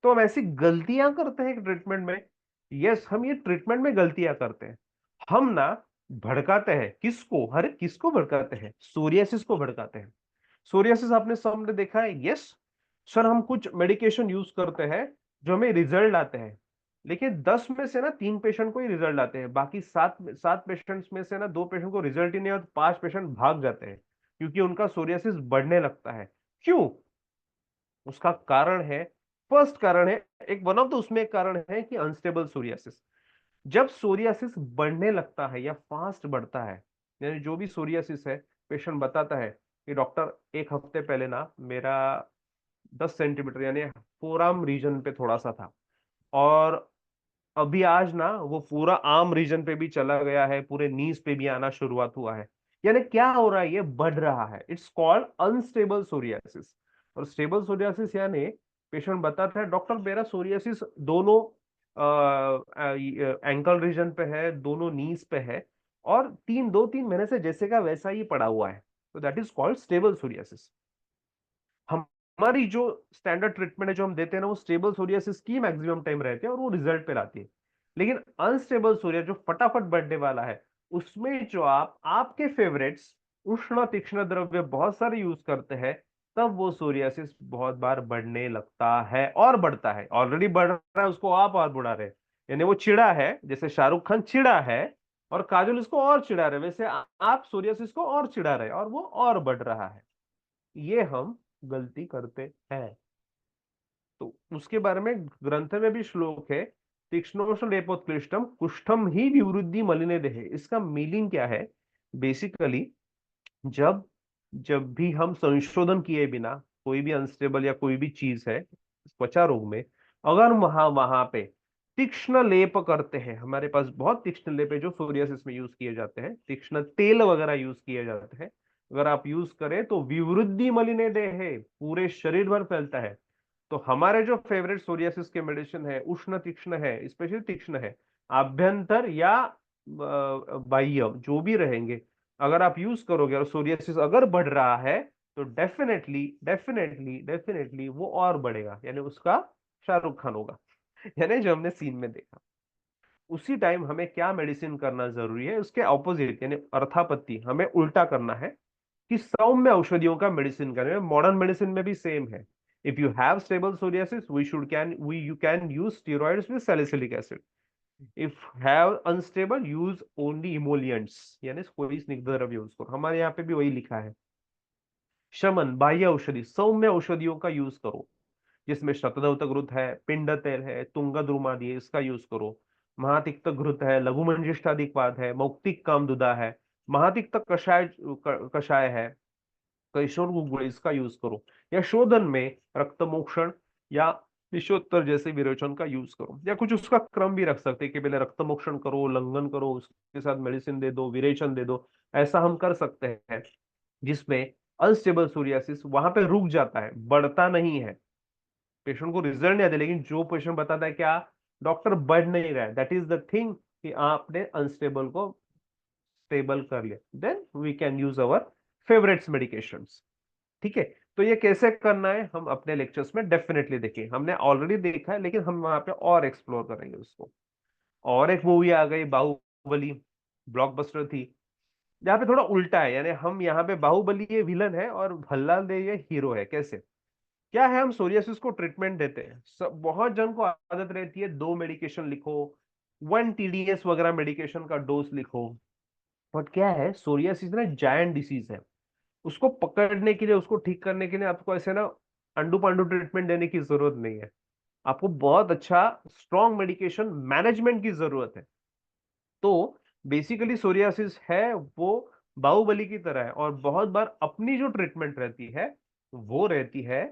तो हम ऐसी गलतियां करते हैं ट्रीटमेंट में। यस, हम ये ट्रीटमेंट में गलतियां करते हैं। हम ना भड़काते हैं किसको, हर किसको भड़काते हैं, सोरियासिस को भड़काते हैं। सोरियासिस आपने सामने देखा है, यस सर, हम कुछ मेडिकेशन यूज करते हैं जो हमें रिजल्ट आते हैं, लेकिन 10 में से ना 3 पेशेंट को ही रिजल्ट आते हैं, बाकी सात सात पेशेंट्स में से ना 2 पेशेंट को रिजल्ट ही नहीं और 5 पेशेंट भाग जाते हैं, क्योंकि उनका सोरियासिस बढ़ने लगता है। क्यों? उसका कारण है, फर्स्ट कारण है, एक वन ऑफ द उसमें एक कारण है कि अनस्टेबल सोरियासिस। जब सोरियासिस बढ़ने लगता है या फास्ट बढ़ता है, यानी जो भी सोरियासिस है, पेशेंट बताता है कि डॉक्टर 1 हफ्ते पहले ना मेरा 10 सेंटीमीटर यानी फोराम रीजन पे थोड़ा सा था, और अभी आज ना वो पूरा आर्म रीजन पे भी चला गया है, पूरे नीज पे भी आना शुरुआत हुआ है। यानी क्या हो रहा है, ये बढ़ रहा है, इट्स कॉल्ड अनस्टेबल सोरियासिस। और स्टेबल सोरियासिस यानी पेशेंट बताता है डॉक्टर मेरा सोरियासिस दोनों एंकल रीजन पे है, दोनों नीज पे है, और 2-3 महीने से जैसे का वैसा ही पड़ा हुआ है, तो that is called stable psoriasis. हमारी जो स्टैंडर्ड ट्रीटमेंट है जो हम देते हैं ना, वो स्टेबल सोरियासिस की मैक्सिमम टाइम रहती है और वो रिजल्ट पे लाती है। लेकिन अनस्टेबल सोरिया जो फटाफट बढ़ने वाला है, उसमें जो आपके फेवरेट्स उष्ण तीक्ष्ण द्रव्य बहुत सारे यूज करते हैं, तब वो सोरियासिस बहुत बार बढ़ने लगता है और बढ़ता है, ऑलरेडी बढ़ रहा है उसको आप और बढ़ा रहे हैं। यानी वो चिढ़ा है, जैसे शाहरुख खान चिढ़ा है और काजोल इसको और चिढ़ा रहे, वैसे आप सोरियासिस को और चिढ़ा रहे और वो और बढ़ रहा है। ये हम गलती करते हैं। तो उसके बारे में ग्रंथ में भी श्लोक है तीक्ष्णोष्ण लेपोत्कृष्टम कुष्ठम ही विवृद्धि मलिने देहे। इसका मीनिंग क्या है? बेसिकली जब जब भी हम संशोधन किए बिना कोई भी अनस्टेबल या कोई भी चीज है त्वचा रोग में, अगर वहां वहां पे तीक्ष्ण लेप करते हैं, हमारे पास बहुत तीक्ष्ण लेप है जो सोरियासिस में यूज किए जाते हैं, तीक्ष्ण तेल वगैरह यूज किए जाते हैं, अगर आप यूज करें तो विवृद्धि मलिने देहे, पूरे शरीर भर फैलता है। तो हमारे जो फेवरेट सोरियासिस के मेडिसिन है, उष्ण तीक्ष्ण है, स्पेशली तीक्ष्ण है, आभ्यंतर या बाह्य जो भी रहेंगे, अगर आप यूज करोगे और सोरियासिस अगर बढ़ रहा है तो डेफिनेटली डेफिनेटली डेफिनेटली वो और बढ़ेगा, यानी उसका शाहरुख खान होगा। यानी जो हमने सीन में देखा, उसी टाइम हमें क्या मेडिसिन करना जरूरी है, उसके ऑपोजिट यानी अर्थापत्ति हमें उल्टा करना है कि सौम्य औषधियों का मेडिसिन करने में, मॉडर्न मेडिसिन में भी सेम है। If you have stable psoriasis we should can we you can use steroids with salicylic acid. If have unstable use only emollients, यानी कोई स्निग्ध द्रव्य यूज करो। हमारे यहाँ पे भी वही लिखा है, शमन बाह्य औषधि सौम्य औषधियों का यूज करो, जिसमें शतधौत घृत है, पिंड तेल है, तुंग द्रुमादि है, इसका यूज करो। महातिक्त घृत है, लघु मंजिष्ठादिक्वाद है, मौक्तिक कामदुदा है, महातिक्त कषाय है, कैशोर गुगुल, इसका यूज करो। या शोधन में रक्त मोक्षण या विशोत्तर जैसे विरोचन का यूज करो, या कुछ उसका क्रम भी रख सकते हैं कि पहले रक्त मोक्षण करो, लंघन करो, उसके साथ मेडिसिन दे दो, विरेचन दे दो। ऐसा हम कर सकते हैं, जिसमें अनस्टेबल सोरियासिस वहां पे रुक जाता है, बढ़ता नहीं है। पेशेंट को रिजल्ट नहीं आते, लेकिन जो पेशेंट बताता है क्या डॉक्टर बढ़ नहीं रहा है, दैट इज द थिंग कि आपने अनस्टेबल को स्टेबल कर लिया, then we can use our favourites medications. ठीक है। तो ये कैसे करना है हम अपने लेक्चर्स में डेफिनेटली देखें, हमने ऑलरेडी देखा है लेकिन हम वहां पे और एक्सप्लोर करेंगे उसको। और एक मूवी आ गई बाहुबली, ब्लॉकबस्टर थी, जहाँ पे थोड़ा उल्टा है, यानी हम यहाँ पे बाहुबली ये विलन है और भल्लाल देव ये हीरो है। कैसे क्या है, हम सोरियासिस को ट्रीटमेंट देते हैं, सब बहुत जन को आदत रहती है दो मेडिकेशन लिखो, 1 TDS वगैरह मेडिकेशन का डोज लिखो। बट क्या है, सोरियासिस ना जायंट डिसीज है, उसको पकड़ने के लिए, उसको ठीक करने के लिए आपको ऐसे ना अंडू पांडू ट्रीटमेंट देने की जरूरत नहीं है, आपको बहुत अच्छा स्ट्रॉन्ग मेडिकेशन मैनेजमेंट की जरूरत है। तो बेसिकली सोरियासिस है वो बाहुबली की तरह है, और बहुत बार अपनी जो ट्रीटमेंट रहती है वो रहती है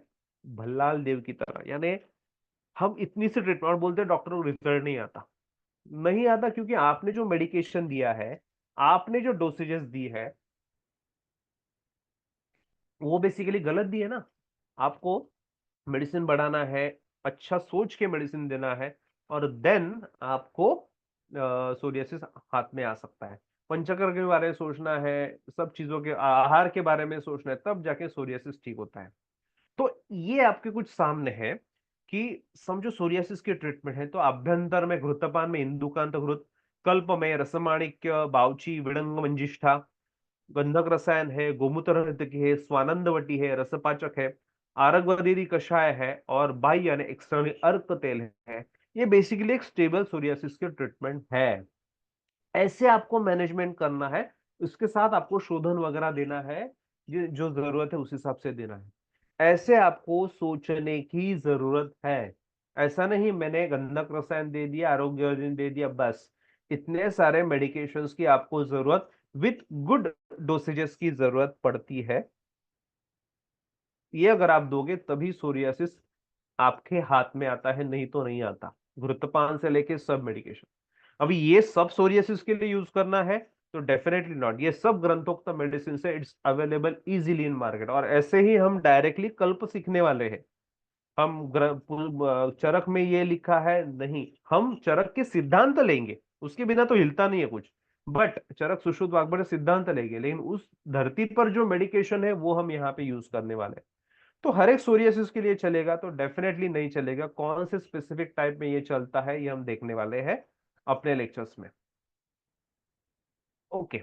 भल्लाल देव की तरह। यानी हम इतनी सी ट्रीटमेंट और बोलते हैं डॉक्टर को रिजल्ट नहीं आता, नहीं आता क्योंकि आपने जो मेडिकेशन दिया है, आपने जो डोसेजेस दी है, वो बेसिकली गलत दी है ना। आपको मेडिसिन बढ़ाना है, अच्छा सोच के मेडिसिन देना है, और देन आपको सोरियासिस हाथ में आ सकता है। पंचकर के बारे में सोचना है, सब चीजों के आहार के बारे में सोचना है, तब जाके सोरियासिस ठीक होता है। तो ये आपके कुछ सामने है कि समझो सोरियासिस की ट्रीटमेंट है, तो अभ्यंतर में घृतपान में इंदुकांत घृत, कल्प में रसमाणिक्य, बाउची, विडंग मंजिष्ठा, गंधक रसायन है, गोमूत्र नर्तकी है, स्वानंदवटी है, रसपाचक है, आरगवरीरी कषाय है, और बाह्य यानी एक्सटर्नल अर्क तेल है। ये बेसिकली एक स्टेबल सोरियासिस की ट्रीटमेंट है। ऐसे आपको मैनेजमेंट करना है, उसके साथ आपको शोधन वगैरह देना है, जो जरूरत है उस हिसाब से देना है। ऐसे आपको सोचने की जरूरत है। ऐसा नहीं मैंने गंधक रसायन दे दिया, आरोग्य दे दिया, बस इतने सारे मेडिकेशंस की आपको जरूरत विथ गुड डोसेजेस की जरूरत पड़ती है। ये अगर आप दोगे तभी सोरियासिस आपके हाथ में आता है, नहीं तो नहीं आता। घृतपान से लेके सब मेडिकेशन, अभी ये सब सोरियासिस के लिए यूज करना है तो डेफिनेटली नॉट। ये सब ग्रंथोक्त मेडिसिन से it's available easily in market, और ऐसे ही हम डायरेक्टली कल्प सीखने वाले हैं। हम चरक में ये लिखा है नहीं, हम चरक के सिद्धांत लेंगे, उसके बिना तो हिलता नहीं है कुछ। बट चरक सुश्रुत वाग्भट सिद्धांत लेंगे, लेकिन उस धरती पर जो मेडिकेशन है वो हम यहाँ पे यूज करने वाले हैं। तो हर एक सोरियासिस के लिए चलेगा तो डेफिनेटली नहीं चलेगा, कौन से स्पेसिफिक टाइप में ये चलता है ये हम देखने वाले हैं अपने लेक्चर्स में। ओके।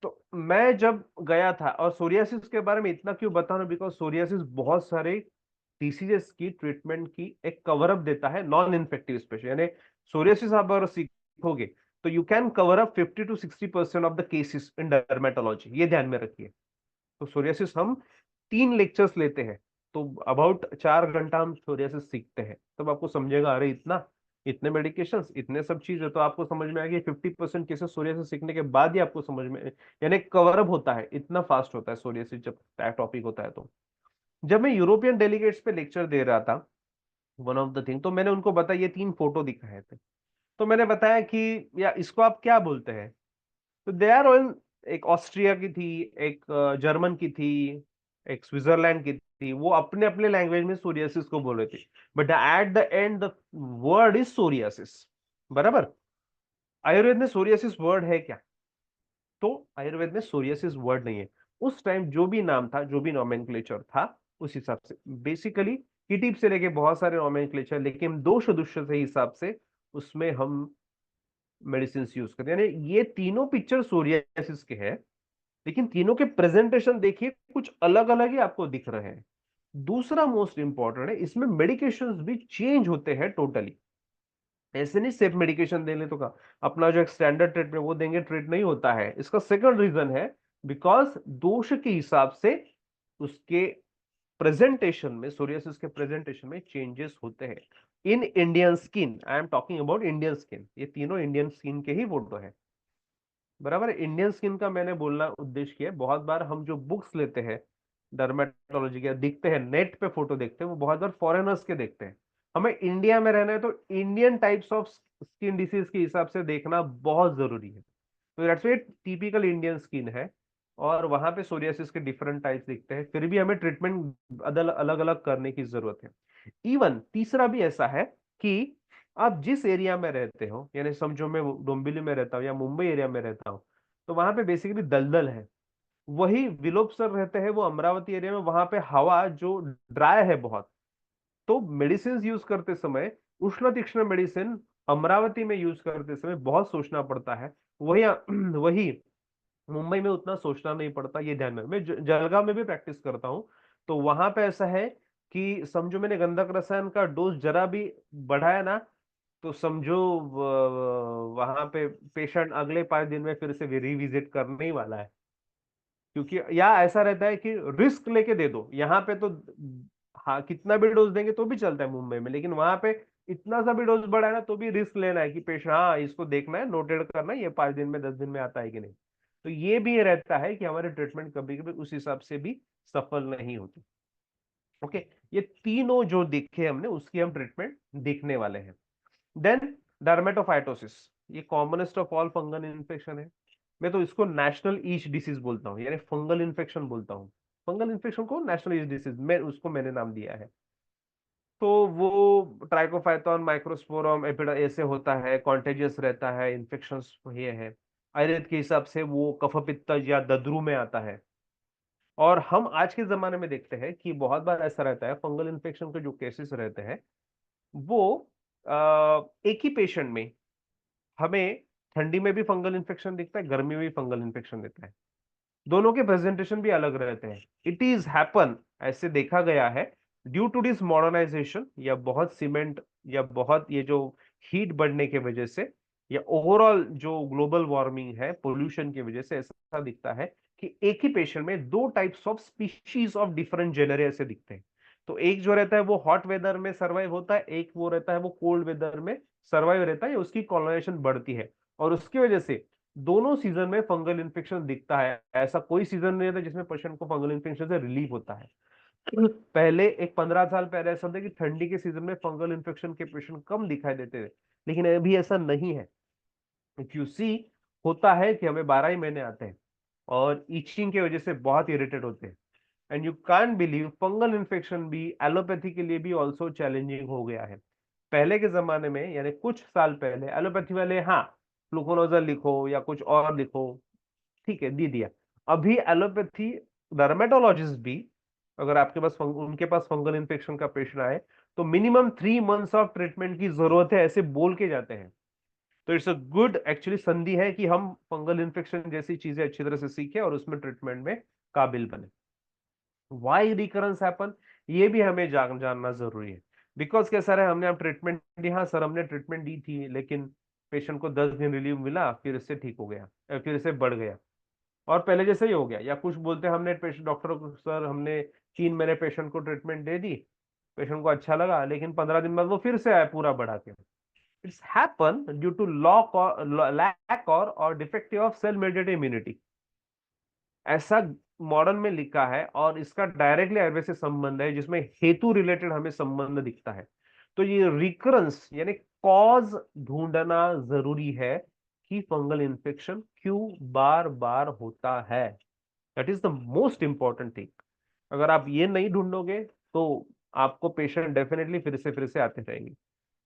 तो मैं जब गया था, और सोरियासिस के बारे में इतना क्यों बता रहा हूं, बिकॉज सोरियासिस बहुत सारे डिसीजेस की ट्रीटमेंट की एक कवर अप देता है, नॉन इन्फेक्टिव स्पेशल। यानी सोरियासिस आप अगर सीखोगे तो you can cover up 50 to 60% of the cases in dermatology, ये ध्यान में रखिए। तो सोरियासिस हम 3 लेक्चर्स लेते हैं, तो अबाउट 4 घंटा हम सोरियासिस सीखते हैं, तब आपको समझेगा अरे इतना। इतने मेडिकेशंस, इतने सब चीज है, तो आपको समझ में आएगी 50% केसेस सोरियासिस सीखने के बाद ही आपको समझ में, यानी कवर अप होता है, इतना फास्ट होता है सोरियासिस जब टॉपिक होता है। तो जब मैं यूरोपियन डेलीगेट्स पे लेक्चर दे रहा था, वन ऑफ द थिंग, तो मैंने उनको बताया, ये 3 फोटो दिखाए थे, तो मैंने बताया कि या इसको आप क्या बोलते हैं, तो दे आर ऑन, एक ऑस्ट्रिया की थी, एक जर्मन की थी, एक स्विट्जरलैंड की थी, वो अपने अपने लैंग्वेज में सोरियासिस को बोल रहे थे, but at the end the word is psoriasis. बराबर। आयुर्वेद में सोरियासिस वर्ड है क्या? तो आयुर्वेद में सोरियासिस वर्ड नहीं है। उस टाइम जो भी नाम था, जो भी नॉमेनक्लेचर था, उस हिसाब से बेसिकली कीटीप से लेके बहुत सारे नॉमेनक्लेचर, लेकिन दोष दुष्य से हिसाब से उसमें हम मेडिसिन यूज करते हैं। यानी ये तीनों पिक्चर सोरियासिस के हैं, लेकिन तीनों के प्रेजेंटेशन देखिए कुछ अलग अलग ही आपको दिख रहे हैं। दूसरा मोस्ट इंपॉर्टेंट है, इसमें मेडिकेशंस भी चेंज होते हैं टोटली। ऐसे नहीं सिर्फ मेडिकेशन देने तो का अपना जो एक स्टैंडर्ड ट्रीटमेंट वो देंगे, ट्रीट नहीं होता है। इसका सेकंड रीजन है, बिकॉज दोष के हिसाब से उसके प्रेजेंटेशन में, सोरियासिस के प्रेजेंटेशन में चेंजेस होते हैं। In Indian skin, I am talking about Indian skin, ये तीनों इंडियन स्किन के ही फोटो है। बराबर। इंडियन स्किन का मैंने बोलना उद्देश्य किया, बहुत बार हम जो बुक्स लेते हैं डर्मेटोलॉजी के, दिखते हैं नेट पे फोटो देखते हैं, वो बहुत बार फॉरेनर्स के देखते हैं। हमें इंडिया में रहना है तो Indian types of skin disease के हिसाब से देखना बहुत जरूरी है। तो that's why typical Indian skin है, और वहां पे सोरियासिस के डिफरेंट टाइप्स दिखते हैं, फिर भी हमें ट्रीटमेंट अलग अलग करने की जरूरत है। इवन तीसरा भी ऐसा है कि आप जिस एरिया में रहते हो, यानी समझो मैं डोंबिवली में रहता हूँ या मुंबई एरिया में रहता हूँ, तो वहां पे बेसिकली दलदल है। वही विलोप सर रहते हैं वो अमरावती एरिया में, वहां पे हवा जो ड्राई है बहुत, तो मेडिसिन यूज करते समय, उष्ण तीक्ष्ण मेडिसिन अमरावती में यूज करते समय बहुत सोचना पड़ता है। वही वही मुंबई में उतना सोचना नहीं पड़ता, ये ध्यान में। मैं जलगांव में भी प्रैक्टिस करता हूँ, तो वहां पे ऐसा है कि समझो मैंने गंधक रसायन का डोज जरा भी बढ़ाया ना, तो समझो वहां पे पेशेंट अगले 5 दिन में फिर से रिविजिट करने ही वाला है। क्योंकि या ऐसा रहता है कि रिस्क लेके दे दो, यहाँ पे तो हाँ कितना भी डोज देंगे तो भी चलता है मुंबई में, लेकिन वहां पे इतना सा भी डोज बढ़ा है ना तो भी रिस्क लेना है कि पेशेंट, हाँ इसको देखना है, नोटेड करना है, ये 5 दिन में 10 दिन में आता है कि नहीं। तो ये भी रहता है कि हमारे ट्रीटमेंट कभी कभी उस हिसाब से भी सफल नहीं होती। ओके। ये तीनों जो देखे हमने उसकी हम ट्रीटमेंट देखने वाले हैं। देन डर्मेटोफाइटोसिस, ये commonest of all fungal infection है। मैं तो इसको नेशनल ईच डिसीज बोलता हूँ, यानी फंगल इन्फेक्शन बोलता हूँ। फंगल इन्फेक्शन को नेशनल ईच डिसीज मैं उसको मैंने नाम दिया है। तो वो ट्राइकोफाइथॉन माइक्रोस्पोरम एपिडा ऐसे होता है, कॉन्टेजियस रहता है, इन्फेक्शंस ये है। आयुर्वेद के हिसाब से वो कफ पित्त या दद्रु में आता है। और हम आज के जमाने में देखते हैं कि बहुत बार ऐसा रहता है, फंगल इन्फेक्शन के जो केसेस रहते हैं वो एक ही पेशेंट में हमें ठंडी में भी फंगल इन्फेक्शन दिखता है, गर्मी में भी फंगल इन्फेक्शन दिखता है। दोनों के प्रेजेंटेशन भी अलग रहते हैं। इट इज हैपन, ऐसे देखा गया है, ड्यू टू दिस मॉडर्नाइजेशन, या बहुत सीमेंट, या बहुत ये जो हीट बढ़ने की वजह से, या ओवरऑल जो ग्लोबल वार्मिंग है पोल्यूशन की वजह से, ऐसा दिखता है कि एक ही पेशेंट में 2 types of species of different genera ऐसे दिखते हैं। तो एक जो रहता है वो हॉट वेदर में सर्वाइव होता है, एक वो रहता है वो कोल्ड वेदर में सर्वाइव रहता है, उसकी कॉलोनाइजेशन बढ़ती है, और उसकी वजह से दोनों सीजन में फंगल इन्फेक्शन दिखता है। ऐसा कोई सीजन नहीं रहता जिसमें पेशेंट को फंगल इन्फेक्शन से रिलीफ होता है। पहले एक 15 साल पहले ऐसा था कि ठंडी के सीजन में फंगल इन्फेक्शन के पेशेंट कम दिखाई देते थे, लेकिन अभी ऐसा नहीं है। इफ यू सी, होता है कि हमें 12 ही महीने आते हैं और इचिंग की वजह से बहुत इरिटेट होते हैं। And you can't believe, fungal infection भी एलोपैथी के लिए भी ऑल्सो चैलेंजिंग हो गया है। पहले के जमाने में, यानी कुछ साल पहले, एलोपैथी वाले हाँ फ्लूकोनोजल लिखो या कुछ और लिखो, ठीक है दे दिया। अभी एलोपैथी डर्मेटोलॉजिस्ट भी, अगर आपके पास उनके पास फंगल इन्फेक्शन का पेशेंट आए, तो मिनिमम 3 मंथ्स ऑफ ट्रीटमेंट की जरूरत है, ऐसे बोल के जाते हैं। तो इट्स अ गुड एक्चुअली संधि है कि हम फंगल इन्फेक्शन जैसी चीजें अच्छी तरह से सीखें और उसमें ट्रीटमेंट में काबिल बने। वाई रिकरेंस हैपन, ये भी हमें जानना जरूरी है। बिकॉज कैसा है, हमने अब ट्रीटमेंट दी, हाँ सर हमने ट्रीटमेंट दी थी, लेकिन पेशेंट को 10 दिन रिलीव मिला, फिर इससे ठीक हो गया, फिर इससे बढ़ गया, और पहले जैसे ही हो गया। या कुछ बोलते हैं हमने पेशेंट डॉक्टर को, सर हमने 3 महीने पेशेंट को ट्रीटमेंट दे दी, पेशेंट को अच्छा लगा, लेकिन 15 दिन बाद वो फिर से आया पूरा बढ़ा के। It's happen due to lack और defective of cell mediated immunity. ऐसा मॉडर्न में लिखा है और इसका डायरेक्टली आयुर्वेद से संबंध है, जिसमें हेतु रिलेटेड हमें संबंध दिखता है। तो ये रिकरेंस यानी कॉज ढूंढना जरूरी है कि फंगल इन्फेक्शन क्यों बार बार होता है। That is the most important thing. अगर आप ये नहीं ढूंढोगे तो आपको पेशेंट डेफिनेटली फिर से आते रहेंगे।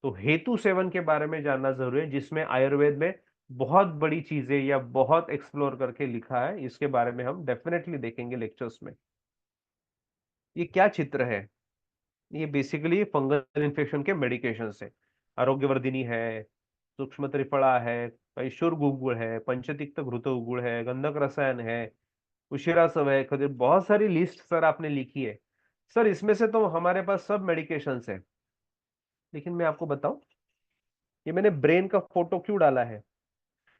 तो हेतु सेवन के बारे में जानना जरूरी है, जिसमें आयुर्वेद में बहुत बड़ी चीजें या बहुत एक्सप्लोर करके लिखा है। इसके बारे में हम डेफिनेटली देखेंगे लेक्चर्स में। ये क्या चित्र है? ये बेसिकली फंगल इन्फेक्शन के मेडिकेशन है। आरोग्यवर्धिनी है, सूक्ष्म त्रिफला है, पैशुर गुगुल है, पंचतिक्त घृत गुगुल है, गंधक रसायन है, उशिरा सब है, खजूर, बहुत सारी लिस्ट सर आपने लिखी है। सर इसमें से तो हमारे पास सब मेडिकेशंस है। लेकिन मैं आपको बताऊं, ये मैंने ब्रेन का फोटो क्यों डाला है?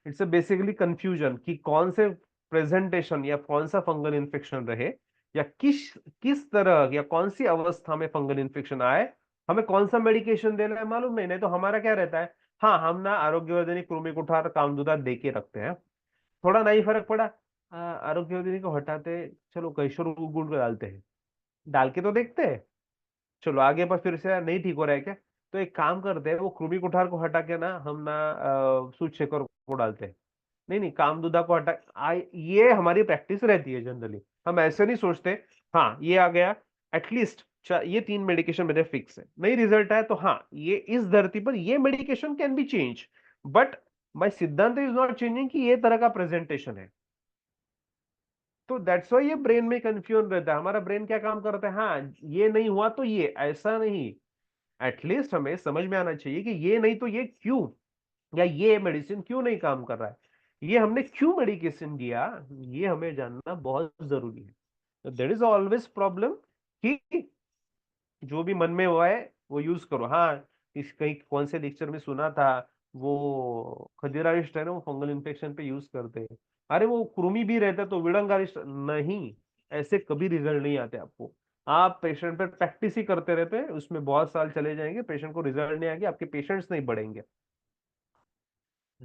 इट्स बेसिकली कंफ्यूजन कि कौन से प्रेजेंटेशन या कौन सा फंगल इन्फेक्शन रहे, या किस किस तरह या कौन सी अवस्था में फंगल इन्फेक्शन आए, हमें कौन सा मेडिकेशन देना है मालूम नहीं। नहीं तो हमारा क्या रहता है, हाँ हम ना आरोग्यवर्धनी, कृमि कुठार, कामदुदा दे के रखते हैं। थोड़ा नहीं फर्क पड़ा, आरोग्यवर्धनी को हटाते, चलो कैशोर गुड़ को डालते हैं, डाल के तो देखते हैं, चलो आगे पर फिर से नहीं ठीक हो रहा है क्या, तो एक काम करते हैं, वो कृमि कुठार को हटा के ना हम ना सूट शेकर को डालते हैं। नहीं नहीं, कामदुदा को हटा, ये हमारी प्रैक्टिस रहती है जनरली। हम ऐसे नहीं सोचते, हाँ ये आ गया, एटलीस्ट ये 3 मेडिकेशन मेरे फिक्स है, नहीं रिजल्ट आया तो हाँ ये इस धरती पर ये medication can be change, but my सिद्धांत इज नॉट चेंजिंग कि ये तरह का प्रेजेंटेशन है। तो दैट्स वाई ये ब्रेन में कंफ्यूजन रहता है। हमारा ब्रेन क्या काम करता है, हाँ ये नहीं हुआ तो ये ऐसा नहीं, एटलीस्ट हमें समझ में आना चाहिए कि ये नहीं तो ये क्यों, या ये मेडिसिन क्यों नहीं काम कर रहा है, ये हमने क्यों मेडिकेशन दिया, ये हमें जानना बहुत जरूरी है। देयर इज ऑलवेज प्रॉब्लम कि जो भी मन में हुआ है वो यूज करो। हाँ, इस कहीं कौन से लेक्चर में सुना था, वो खजीरारिस्ट है ना, वो फंगल इन्फेक्शन पे यूज करते हैं। अरे वो कृमि भी रहता है तो विडंगारिस्ट नहीं, ऐसे कभी रिजल्ट नहीं आते आपको। आप पेशेंट पर प्रैक्टिस ही करते रहते हैं, उसमें बहुत साल चले जाएंगे, पेशेंट को रिजल्ट नहीं आएंगे, आपके पेशेंट्स नहीं बढ़ेंगे।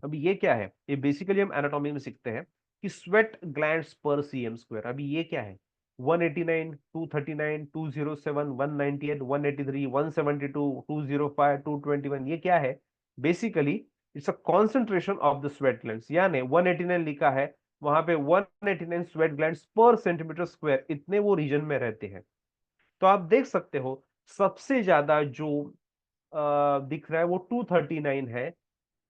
अभी ये क्या है, ये बेसिकली हम एनाटॉमी में सीखते हैं कि स्वेट ग्लैंड्स पर सीएम स्क्वायर। अभी ये क्या है, 189, 239, 207, 198, 183, 172, 205, 221, ये क्या है? Basically it's a concentration of the sweat glands, यानी 189 लिखा है, वहां पे 189 स्वेट ग्लैंड्स पर सेंटीमीटर स्क्वायर, इतने वो रीजन में रहते हैं। तो आप देख सकते हो सबसे ज्यादा जो दिख रहा है वो 239 है,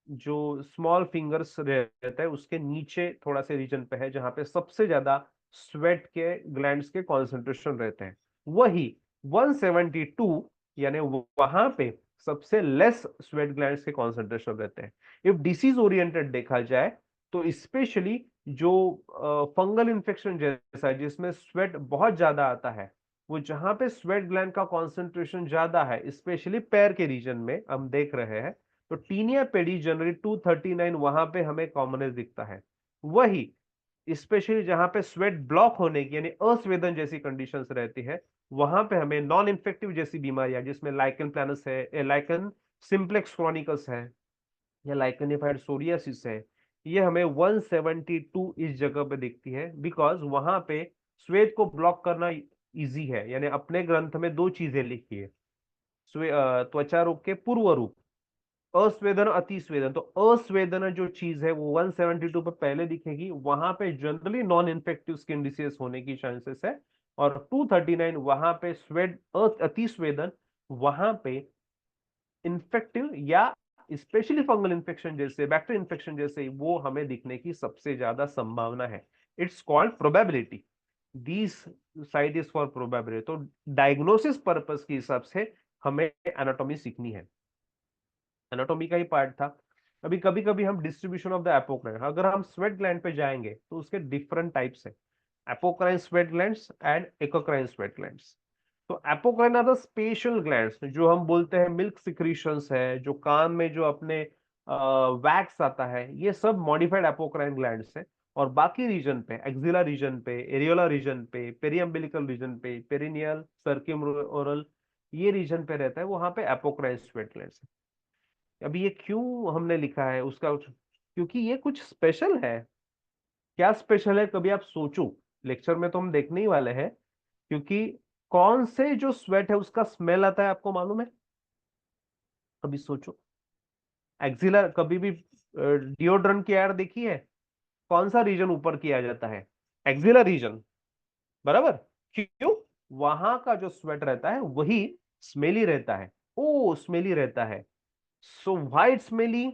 जो स्मॉल फिंगर्स रहता है उसके नीचे थोड़ा से रीजन पे है, जहां पे सबसे ज्यादा स्वेट के ग्लैंड्स के कॉन्सेंट्रेशन रहते हैं। वही 172 यानी वहां पे सबसे लेस स्वेट ग्लैंड्स के कॉन्सेंट्रेशन रहते हैं। इफ डिसीज ओरिएंटेड देखा जाए तो स्पेशली जो फंगल इन्फेक्शन जैसा है, जिसमें स्वेट बहुत ज्यादा आता है, वो जहां पे स्वेट ग्लैंड का कॉन्सेंट्रेशन ज्यादा है, स्पेशली पैर के रीजन में हम देख रहे हैं, तो टीनिया पेडी जनरली 239 वहां पे हमें कॉमनेस दिखता है। वही स्पेशली जहां पे स्वेट ब्लॉक होने की यानी अस्वेदन जैसी कंडीशंस रहती है, वहां पे हमें नॉन इन्फेक्टिव जैसी बीमारियां, जिसमें लाइकन प्लानस है, लाइकन सिंप्लेक्स क्रॉनिकस है, या लाइकनिफाइड सोरियासिस है, ये हमें 172 इस जगह पे दिखती है, बिकॉज वहां पे स्वेद को ब्लॉक करना इजी है। यानी अपने ग्रंथ में दो चीजें लिखी है, त्वचा रोग के पूर्व रूप, अस्वेदन, अतिस्वेदन। तो अस्वेदन जो चीज है वो 172 पे पहले दिखेगी, वहां पे generally non infective skin disease होने की चांसेस है। और 239 वहां पे स्वेद, अतिस्वेदन, वहां पे इन्फेक्टिव या स्पेशली फंगल इन्फेक्शन जैसे, बैक्टीरियल इन्फेक्शन जैसे, वो हमें दिखने की सबसे ज्यादा संभावना है। It's called probability, this side is for probability. तो डायग्नोसिस पर्पस के हिसाब से हमें एनाटॉमी सीखनी है, एनाटॉमी का ही पार्ट था। अभी कभी कभी हम डिस्ट्रीब्यूशन ऑफ द एपोक्राइन, अगर हम स्वेट ग्लैंड पे जाएंगे तो उसके डिफरेंट टाइप्स है, apocrine sweat glands and eccrine sweat glands. तो apocrine are the special glands, जो हम बोलते हैं मिल्क सिक्रीशंस है, जो कान में जो अपने वैक्स आता है, ये सब मॉडिफाइड एपोक्राइन ग्लैंड्स है। और बाकी रीजन पे, एक्सिला रीजन पे, एरियोला रीजन पे, पेरियम्बिलिकल रीजन पे, पेरिनियल, सर्क्यूम ओरल, ये रीजन पे रहता है, वहां पे एपोक्राइन स्वेट ग्लैंड्स है। अभी ये क्यों हमने लिखा है उसका, क्योंकि ये कुछ स्पेशल है। क्या स्पेशल है कभी आप सोचो, लेक्चर में तो हम देखने ही वाले हैं। क्योंकि कौन से जो स्वेट है उसका स्मेल आता है आपको मालूम है? कभी सोचो, एक्सिलर कभी भी डिओड्रेंट की एड देखी है? कौन सा रीजन ऊपर किया जाता है? एक्सिलर रीजन, बराबर। क्यों? वहां का जो स्वेट रहता है वही स्मेली रहता है। ओ स्मेली रहता है। सो व्हाइट स्मेली,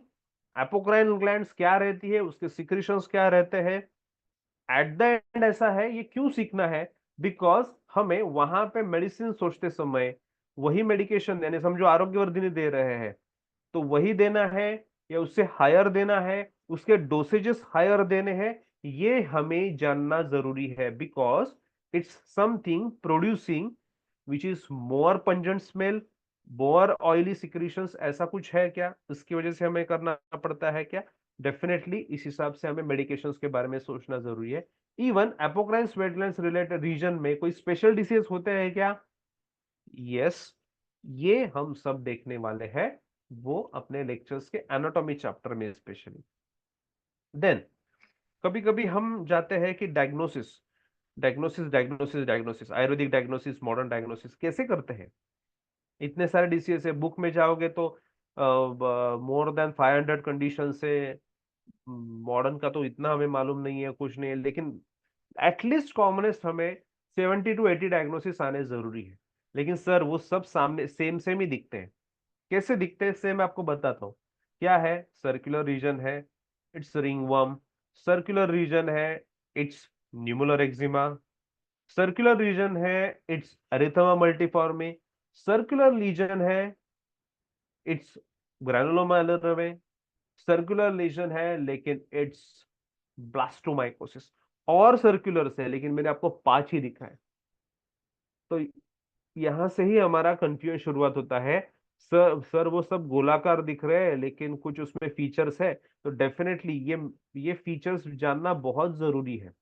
एपोक्राइन ग्लैंड्स क्या रहती है, उसके सिक्रीशंस क्या रहते हैं, एट द एंड ऐसा है। ये क्यों सीखना है? बिकॉज हमें वहां पे मेडिसिन सोचते समय वही मेडिकेशन देने, समझो आरोग्यवर्धिनी दे रहे हैं, तो वही देना है या उससे हायर देना है, उसके डोसेजेस हायर देने हैं, ये हमें जानना जरूरी है। Because it's something producing which is more pungent smell, more oily secretions, ऐसा कुछ है क्या? इसकी वजह से हमें करना पड़ता है क्या? डेफिनेटली इस हिसाब से हमें मेडिकेशंस के बारे में सोचना जरूरी है। इवन एपोक्राइन स्वेटलैंड्स रिलेटेड रीजन में कोई स्पेशल डिसीज होते हैं क्या? यस, ये हम सब देखने वाले हैं, वो अपने लेक्चर्स के एनाटॉमी चैप्टर में स्पेशली। देन कभी कभी हम जाते हैं कि diagnosis, diagnosis diagnosis diagnosis, Ayurvedic diagnosis, modern diagnosis कैसे करते हैं? इतने सारे डिसीज है, बुक में जाओगे तो मोर देन 500 कंडीशन से। मॉडर्न का तो इतना हमें मालूम नहीं है, कुछ नहीं है, लेकिन एटलीस्ट कॉमनेस्ट हमें 70 to 80 डायग्नोसिस आने जरूरी है। लेकिन सर वो सब सामने सेम सेम ही दिखते हैं। कैसे दिखते हैं सेम, आपको बताता हूँ। क्या है? सर्कुलर रीजन है, इट्स रिंगवर्म। सर्कुलर रीजन है, इट्स न्यूमुलर एक्जिमा। सर्कुलर रीजन है, इट्स एरिथेमा मल्टीफॉर्मी। सर्कुलर लीजन है, इट्स ग्रैनुलोमा एलोरेवे। सर्कुलर लीजन है लेकिन इट्स ब्लास्टोमाइकोसिस। और सर्कुलर से, लेकिन मैंने आपको 5 ही दिखा है। तो यहां से ही हमारा कंफ्यूजन शुरुआत होता है। सर वो सब गोलाकार दिख रहे हैं लेकिन कुछ उसमें फीचर्स है। तो डेफिनेटली ये फीचर्स जानना बहुत जरूरी है।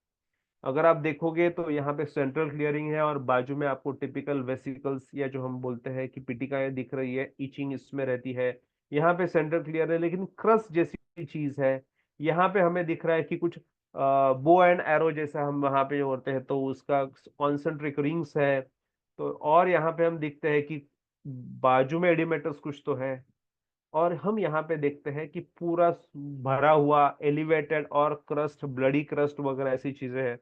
अगर आप देखोगे तो यहाँ पे सेंट्रल क्लियरिंग है और बाजू में आपको टिपिकल वेसिकल्स या जो हम बोलते हैं कि पिटिकाएं दिख रही है, इचिंग इसमें रहती है। यहाँ पे सेंट्रल क्लियर है लेकिन क्रस जैसी चीज है। यहाँ पे हमें दिख रहा है कि कुछ बो एंड एरो जैसा हम वहां पे होते हैं, तो उसका कॉन्सेंट्रिक रिंग्स है। तो और यहाँ पे हम दिखते हैं कि बाजू में एडिमेटस कुछ तो है। और हम यहाँ पे देखते हैं कि पूरा भरा हुआ एलिवेटेड और क्रस्ट, ब्लडी क्रस्ट वगैरह ऐसी चीजें हैं।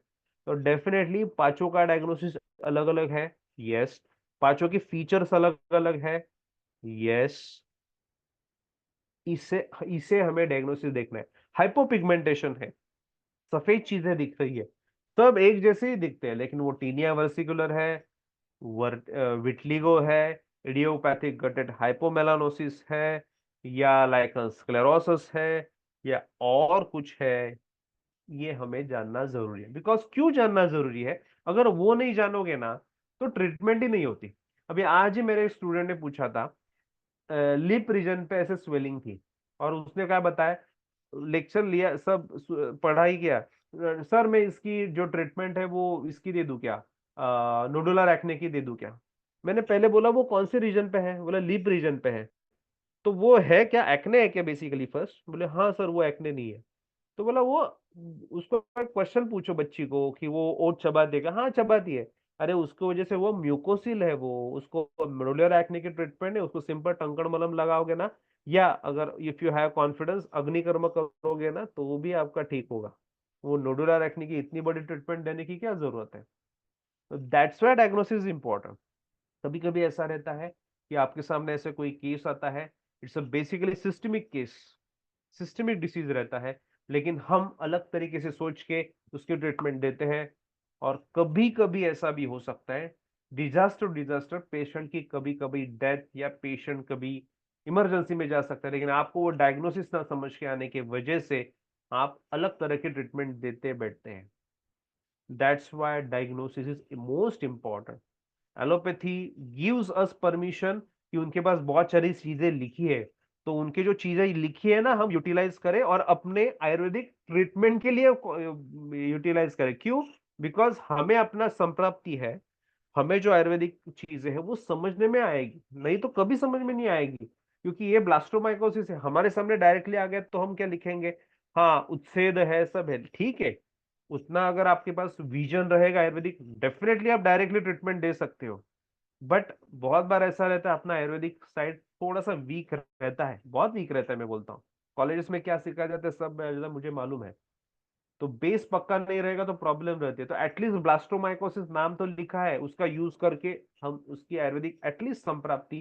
तो डेफिनेटली पांचों का डायग्नोसिस अलग अलग है। यस। पांचों की फीचर्स अलग अलग है। यस। इसे इसे हमें डायग्नोसिस देखना है। हाइपोपिगमेंटेशन है, सफेद चीजें दिख रही है, सब एक जैसे ही दिखते हैं, लेकिन वो टीनिया वर्सिकुलर है, विटलिगो है, इडियोपैथिक गटेड हाइपोमेलानोसिस है, या लाइकन स्क्लेरोसिस है, या और कुछ है, ये हमें जानना जरूरी है। बिकॉज क्यों जानना जरूरी है? अगर वो नहीं जानोगे ना तो ट्रीटमेंट ही नहीं होती। अभी आज ही मेरे स्टूडेंट ने पूछा था, लिप रीजन पे ऐसे स्वेलिंग थी, और उसने क्या बताया, लेक्चर लिया, सब पढ़ाई किया, सर मैं इसकी जो ट्रीटमेंट है वो इसकी दे दूं क्या, नोडुलर एक्ने की दे दूं क्या? मैंने पहले बोला वो कौन से रीजन पे है, बोला लिप रीजन पे है। तो वो है क्या, एक्ने है क्या बेसिकली? फर्स्ट बोले हाँ सर वो एक्ने नहीं है। तो बोला वो, उसको क्वेश्चन पूछो बच्ची को कि वो ओट चबाती है क्या? हाँ चबाती है। अरे उसकी वजह से वो म्यूकोसिल है, वो उसको मेडुलर एक्ने की ट्रीटमेंट है, उसको सिंपल टंकण मलम लगाओगे ना, या अगर इफ यू हैव कॉन्फिडेंस अग्निकर्म करोगे ना, तो वो भी आपका ठीक होगा। वो नोडुलर एक्ने की इतनी बड़ी ट्रीटमेंट देने की क्या जरूरत है? तो दैट्स व्हाई डायग्नोसिस इंपॉर्टेंट। कभी कभी ऐसा रहता है कि आपके सामने ऐसे कोई केस आता है, it's a basically systemic case, systemic disease रहता है, लेकिन हम अलग तरीके से सोच के उसकी ट्रीटमेंट देते हैं। और कभी कभी ऐसा भी हो सकता है, डिजास्टर डिजास्टर, पेशेंट की कभी कभी डेथ, या पेशेंट कभी इमरजेंसी में जा सकता है, लेकिन आपको वो डायग्नोसिस ना समझ के आने की वजह से आप अलग तरह की ट्रीटमेंट देते बैठते हैं। That's why diagnosis is most important. Allopathy gives us permission कि उनके पास बहुत सारी चीजें लिखी है, तो उनके जो चीजें लिखी है ना, हम यूटिलाइज करें और अपने आयुर्वेदिक ट्रीटमेंट के लिए यूटिलाइज करें। क्यों? बिकॉज हमें अपना संप्राप्ति है, हमें जो आयुर्वेदिक चीजें हैं वो समझने में आएगी, नहीं तो कभी समझ में नहीं आएगी। क्योंकि ये ब्लास्टोमाइकोसिस है, हमारे सामने डायरेक्टली आ गया तो हम क्या लिखेंगे, हाँ उच्छेद है, सब है, ठीक है। उतना अगर आपके पास विजन रहेगा आयुर्वेदिक, डेफिनेटली आप डायरेक्टली ट्रीटमेंट दे सकते हो। बट बहुत बार ऐसा रहता है अपना आयुर्वेदिक साइड थोड़ा सा वीक रहता है, बहुत वीक रहता है, मैं बोलता हूँ। कॉलेजेस में क्या सिखाया जाता है सब मुझे मालूम है। तो बेस पक्का नहीं रहेगा तो प्रॉब्लम रहती है। तो एटलीस्ट ब्लास्टोमाइकोसिस नाम तो लिखा है, उसका यूज करके हम उसकी आयुर्वेदिक एटलीस्ट संप्राप्ति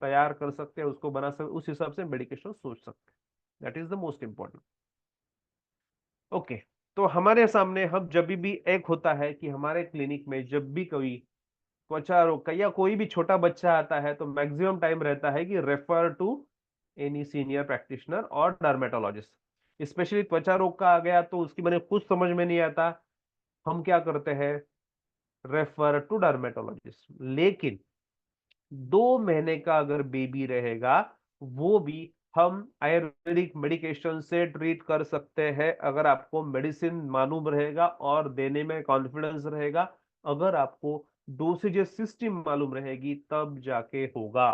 तैयार कर सकते हैं, उसको बना सकते, उस हिसाब से मेडिकेशन सोच सकते हैं। That is the most important. Okay, तो हमारे सामने हम जब भी एक होता है कि हमारे क्लिनिक में जब भी कोई त्वचा रोग का या कोई भी छोटा बच्चा आता है तो मैक्सिमम टाइम रहता है कि refer to any senior practitioner और डर्मेटोलॉजिस्ट। स्पेशली त्वचा रोग का आ गया तो उसकी मैंने कुछ समझ में नहीं आता, हम क्या करते हैं, रेफर टू डर्मेटोलॉजिस्ट। लेकिन 2 महीने का अगर बेबी रहेगा, वो भी हम आयुर्वेदिक मेडिकेशन से ट्रीट कर सकते हैं, अगर आपको मेडिसिन मालूम रहेगा और देने में कॉन्फिडेंस रहेगा। अगर आपको डोसेजेस सिस्टम मालूम रहेगी तब जाके होगा,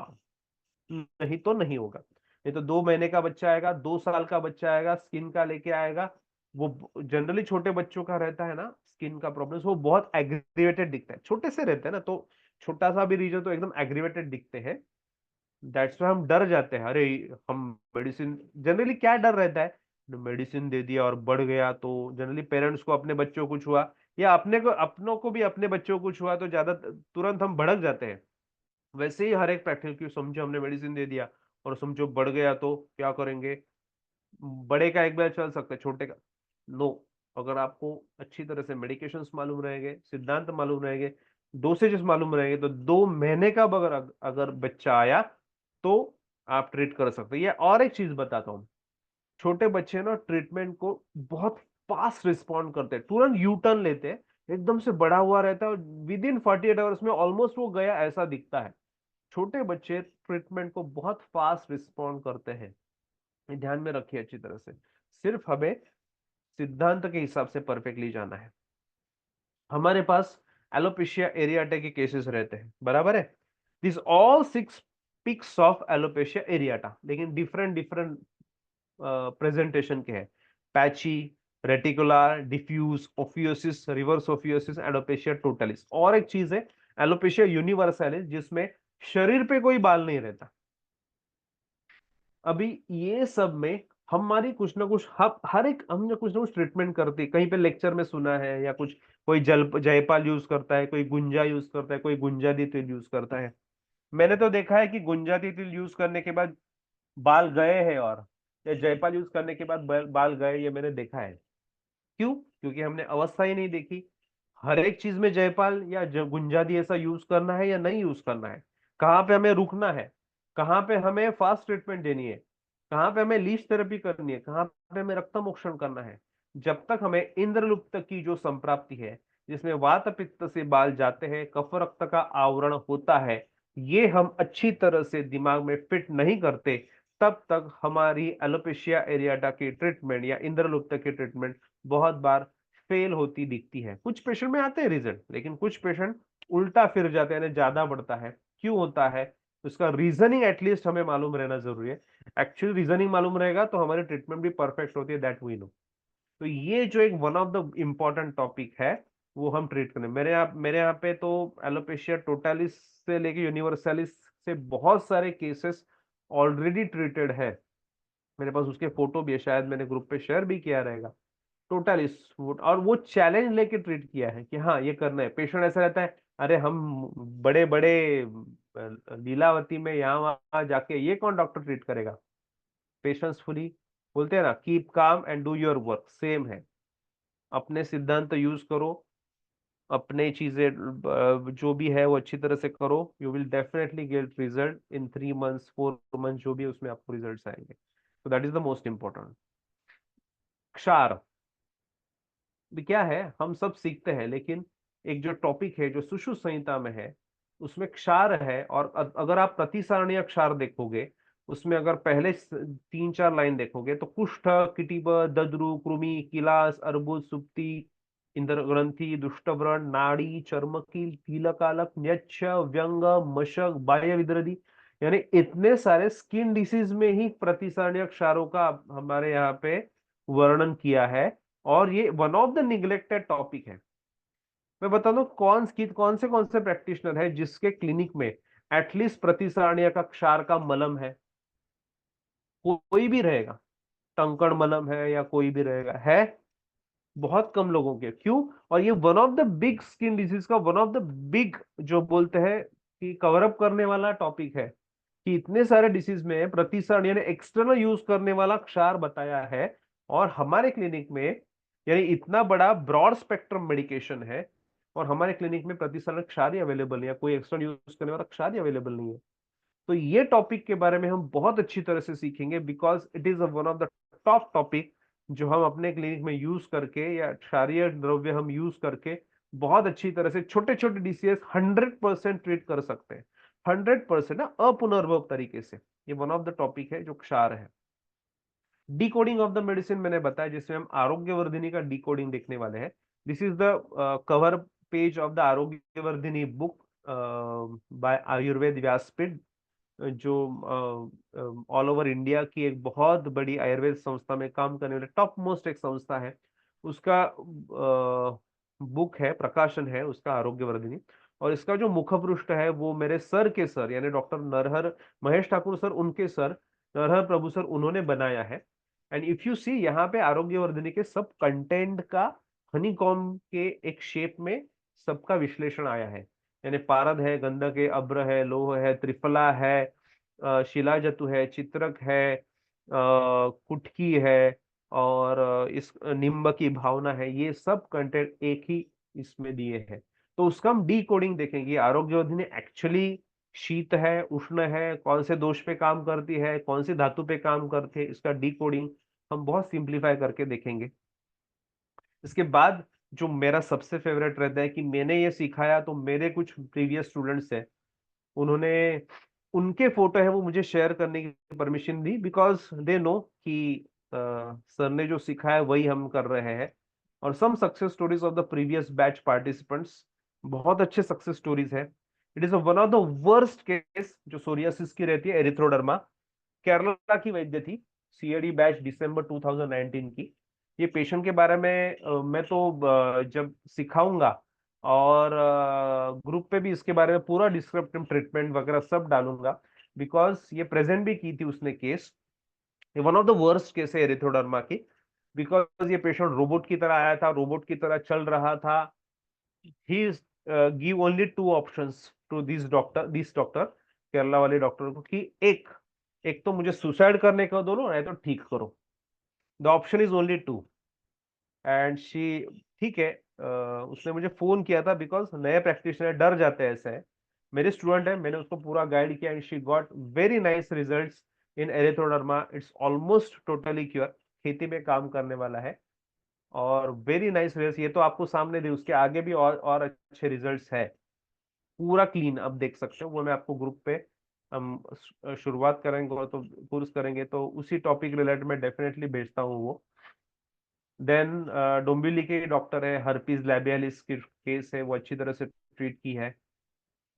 नहीं तो नहीं होगा। नहीं तो 2 महीने का बच्चा आएगा, 2 साल का बच्चा आएगा, स्किन का लेके आएगा, वो जनरली छोटे बच्चों का रहता है ना स्किन का प्रॉब्लम, वो बहुत एग्रीवेटेड दिखता है, छोटे से रहते हैं ना, तो छोटा सा भी रीजन तो एकदम एग्रीवेटेड दिखते हैं। दैट्स वाई हम डर जाते हैं, अरे हम मेडिसिन, जनरली क्या डर रहता है, मेडिसिन दे दिया और बढ़ गया तो जनरली पेरेंट्स को अपने बच्चों को कुछ हुआ, या अपनों को भी अपने बच्चों को कुछ हुआ तो ज्यादा तुरंत हम भड़क जाते हैं। वैसे ही हर एक प्रैक्टिकल की समझो हमने मेडिसिन दे दिया और समझो बढ़ गया तो क्या करेंगे, बड़े का एक बार चल सकता है, छोटे का नो। अगर आपको अच्छी तरह से मेडिकेशंस मालूम रहेंगे, सिद्धांत मालूम रहेंगे, डोसेजेस मालूम रहेंगे, तो 2 महीने का अगर अगर बच्चा आया तो आप ट्रीट कर सकते हैं। ये और एक चीज बताता हूँ, छोटे बच्चे ना ट्रीटमेंट को बहुत फास्ट रिस्पॉन्ड करते हैं, तुरंत यू टर्न लेते हैं, एकदम से बड़ा हुआ रहता है और विद इन 48 आवर्स में ऑलमोस्ट वो गया ऐसा दिखता है। छोटे बच्चे ट्रीटमेंट को बहुत फास्ट रिस्पॉन्ड करते हैं, ये ध्यान में रखिए अच्छी तरह से। सिर्फ हमें सिद्धांत के हिसाब से परफेक्टली जाना है। हमारे पास एलोपेशिया एरियाटा के केसेस रहते हैं, बराबर है। This all 6 pics of alopecia areata, लेकिन डिफरेंट डिफरेंट प्रेजेंटेशन के हैं। Patchy, reticular, diffuse, ophiasis, reverse ophiasis, alopecia totalis. और एक चीज है एलोपेशिया यूनिवर्सलिस, जिसमें शरीर पे कोई बाल नहीं रहता। अभी ये सब में हमारी कुछ ना कुछ हर एक हम जो कुछ ना कुछ ट्रीटमेंट करते हैं, कहीं पे लेक्चर में सुना है या कुछ, कोई जल जयपाल यूज करता है, कोई गुंजा यूज करता है, कोई गुंजादी तेल यूज करता है। मैंने तो देखा है कि गुंजादी तेल यूज करने के बाद बाल गए हैं, और या जयपाल यूज करने के बाद बाल गए, ये मैंने देखा है। क्यों? क्योंकि हमने अवस्था ही नहीं देखी। हर एक चीज में जयपाल या गुंजादी ऐसा यूज करना है या नहीं यूज करना है, कहाँ पे हमें रुकना है, कहाँ पे हमें फास्ट ट्रीटमेंट देनी है, कहाँ पे हमें लीच थेरेपी करनी है, कहाँ पे हमें रक्त मोक्षण करना है। जब तक हमें इंद्रलुप्त की जो संप्राप्ति है, जिसमें वात पित्त से बाल जाते हैं, कफ रक्त का आवरण होता है, ये हम अच्छी तरह से दिमाग में फिट नहीं करते, तब तक हमारी एलोपेशिया एरियाटा की ट्रीटमेंट या इंद्रलुप्त की ट्रीटमेंट बहुत बार फेल होती दिखती है। कुछ पेशेंट में आते हैं रिजल्ट, लेकिन कुछ पेशेंट उल्टा फिर जाते हैं, यानी ज्यादा बढ़ता है। क्यों होता है? उसका रीजनिंग एटलीस्ट हमें मालूम रहना जरूरी है। एक्चुअली रीजनिंग मालूम रहेगा तो हमारी ट्रीटमेंट भी परफेक्ट होती है, दैट वी नो। तो ये जो एक one of the important topic है, वो हम ट्रीट करें। मेरे यहाँ पे तो एलोपेशिया टोटालिस से लेके यूनिवर्सलिस से बहुत सारे केसेस ऑलरेडी ट्रीटेड है। मेरे पास उसके फोटो भी है, शायद मैंने ग्रुप पे शेयर भी किया रहेगा। टोटल स्मूथ, और वो चैलेंज लेके ट्रीट किया है कि हाँ ये करना है। पेशेंट ऐसा रहता है, अरे हम बड़े बड़े लीलावती में यहाँ वहां जाके ये कौन डॉक्टर ट्रीट करेगा। पेशेंसफुली बोलते हैं ना, keep calm and do your work, same है। अपने सिद्धांत यूज करो, अपने चीजें जो भी है वो अच्छी तरह से करो, you will definitely get result in 3 months 4 months, जो भी है उसमें आपको रिजल्ट आएंगे। तो that is the most important. क्षार भी क्या है, हम सब सीखते हैं, लेकिन एक जो टॉपिक है जो सुश्रुत संहिता में है, उसमें क्षार है। और अगर आप प्रतिसारणीय क्षार देखोगे, उसमें अगर पहले 3 4 लाइन देखोगे तो कुष्ठ, किटिब, दद्रु, कृमि, किलास, अर्बुद, सुप्ति, इंद्र ग्रंथि, दुष्टव्रण, नाड़ी, चर्मकील, कीलकालक, न्यक्ष, व्यंग, मशक, बाह्य विद्रदी, यानी इतने सारे स्किन डिसीज में ही प्रतिसरणीय क्षारों का हमारे यहाँ पे वर्णन किया है, और ये one of the neglected topic है। मैं बता दूं कौन से प्रैक्टिशनर है जिसके क्लिनिक में एटलीस्ट प्रतिसरणीय का क्षार का मलम है? कोई भी रहेगा, टंकण मलम है या कोई भी रहेगा, है बहुत कम लोगों के। क्यों? और ये one of the big skin disease का वन ऑफ द बिग जो बोलते हैं कि कवर अप करने वाला टॉपिक है, कि इतने सारे डिसीज में प्रतिसरण यानी एक्सटर्नल यूज करने वाला क्षार बताया है। और हमारे क्लिनिक में यानी इतना बड़ा ब्रॉड स्पेक्ट्रम मेडिकेशन है, और हमारे क्लिनिक में प्रतिसरण क्षार ही अवेलेबल नहीं है, कोई एक्सटर्नल यूज करने वाला क्षार ही अवेलेबल नहीं है। तो ये टॉपिक के बारे में हम बहुत अच्छी तरह से सीखेंगे, because it is one of the top topic जो हम अपने क्लिनिक में यूज करके या क्षारीय द्रव्य हम यूज करके बहुत अच्छी तरह से छोटे छोटे डीसीएस 100% ट्रीट कर सकते हैं। 100% ना, अपुनर्भव तरीके से। ये वन ऑफ द टॉपिक है जो क्षार है। डिकोडिंग ऑफ द मेडिसिन मैंने बताया, जिसमें हम आरोग्यवर्धिनी का डिकोडिंग देखने वाले हैं। This is the cover page of the Arogyavardhini book by Ayurveda व्यासपीठ, जो ऑल ओवर इंडिया की एक बहुत बड़ी आयुर्वेद संस्था में काम करने वाले टॉप मोस्ट एक संस्था है, उसका बुक है, प्रकाशन है उसका, आरोग्यवर्धिनी। और इसका जो मुखपृष्ठ है वो मेरे सर के सर यानी डॉक्टर नरहर महेश ठाकुर सर, उनके सर नरहर प्रभु सर, उन्होंने बनाया है। एंड इफ यू सी यहाँ पे आरोग्यवर्धिनी के सब कंटेंट का हनीकॉम के एक शेप में सबका विश्लेषण आया है। यानी पारद है, गंधक है, अब्र है, लोह है, त्रिफला है, शिलाजतु है, चित्रक है, कुटकी है, और इस निम्ब की भावना है। ये सब कंटेंट एक ही इसमें दिए हैं। तो उसका हम डी कोडिंग देखेंगे, आरोग्यवर्धिनी एक्चुअली शीत है, उष्ण है, कौन से दोष पे काम करती है, कौन सी धातु पे काम करती है, इसका डी कोडिंग हम बहुत सिंप्लीफाई करके देखेंगे। इसके बाद जो मेरा सबसे फेवरेट रहता है कि मैंने ये सिखाया तो मेरे कुछ प्रीवियस स्टूडेंट्स हैं, उन्होंने उनके फोटो है वो मुझे शेयर करने की परमिशन दी, बिकॉज दे नो कि सर ने जो सिखाया वही हम कर रहे हैं। और some success stories of the previous batch participants, बहुत अच्छे सक्सेस स्टोरीज है। It is one of the worst case जो सोरियासिस की रहती है, एरिथ्रोडर्मा, केरला की वैद्य थी, सीएडी बैच दिसंबर 2019 की। ये पेशेंट के बारे में मैं तो जब सिखाऊंगा और ग्रुप पे भी इसके बारे में पूरा डिस्क्रिप्टिव ट्रीटमेंट वगैरह सब डालूंगा, बिकॉज ये प्रेजेंट भी की थी उसने केस। ये one of the worst case है एरिथ्रोडर्मा की, बिकॉज ये पेशेंट रोबोट की तरह आया था, रोबोट की तरह चल रहा था। He give only two options to this doctor, Kerala वाले डॉक्टर को, कि एक एक तो मुझे सुसाइड करने को दो, नहीं तो ठीक करो। The option is only two. And she, ठीक है, उसने मुझे फोन किया था, बिकॉज नए प्रैक्टिशनर डर जाते हैं ऐसे है। मेरे स्टूडेंट है, मैंने उसको पूरा गाइड किया, and she got very nice results in erythroderma. It's almost totally cure, खेती में काम करने वाला है, और वेरी नाइस रिजल्ट्स। ये तो आपको सामने दे, उसके आगे भी और अच्छे रिजल्ट्स है। पूरा क्लीन आप देख सकते हो, वो मैं आपको ग्रुप पे हम शुरुआत करेंगे और तो कोर्स करेंगे तो उसी टॉपिक रिलेटेड मैं डेफिनेटली भेजता हूँ वो। देन डोंबिवली के डॉक्टर है, हर्पीज लैबियालिस की केस है, वो अच्छी तरह से ट्रीट की है।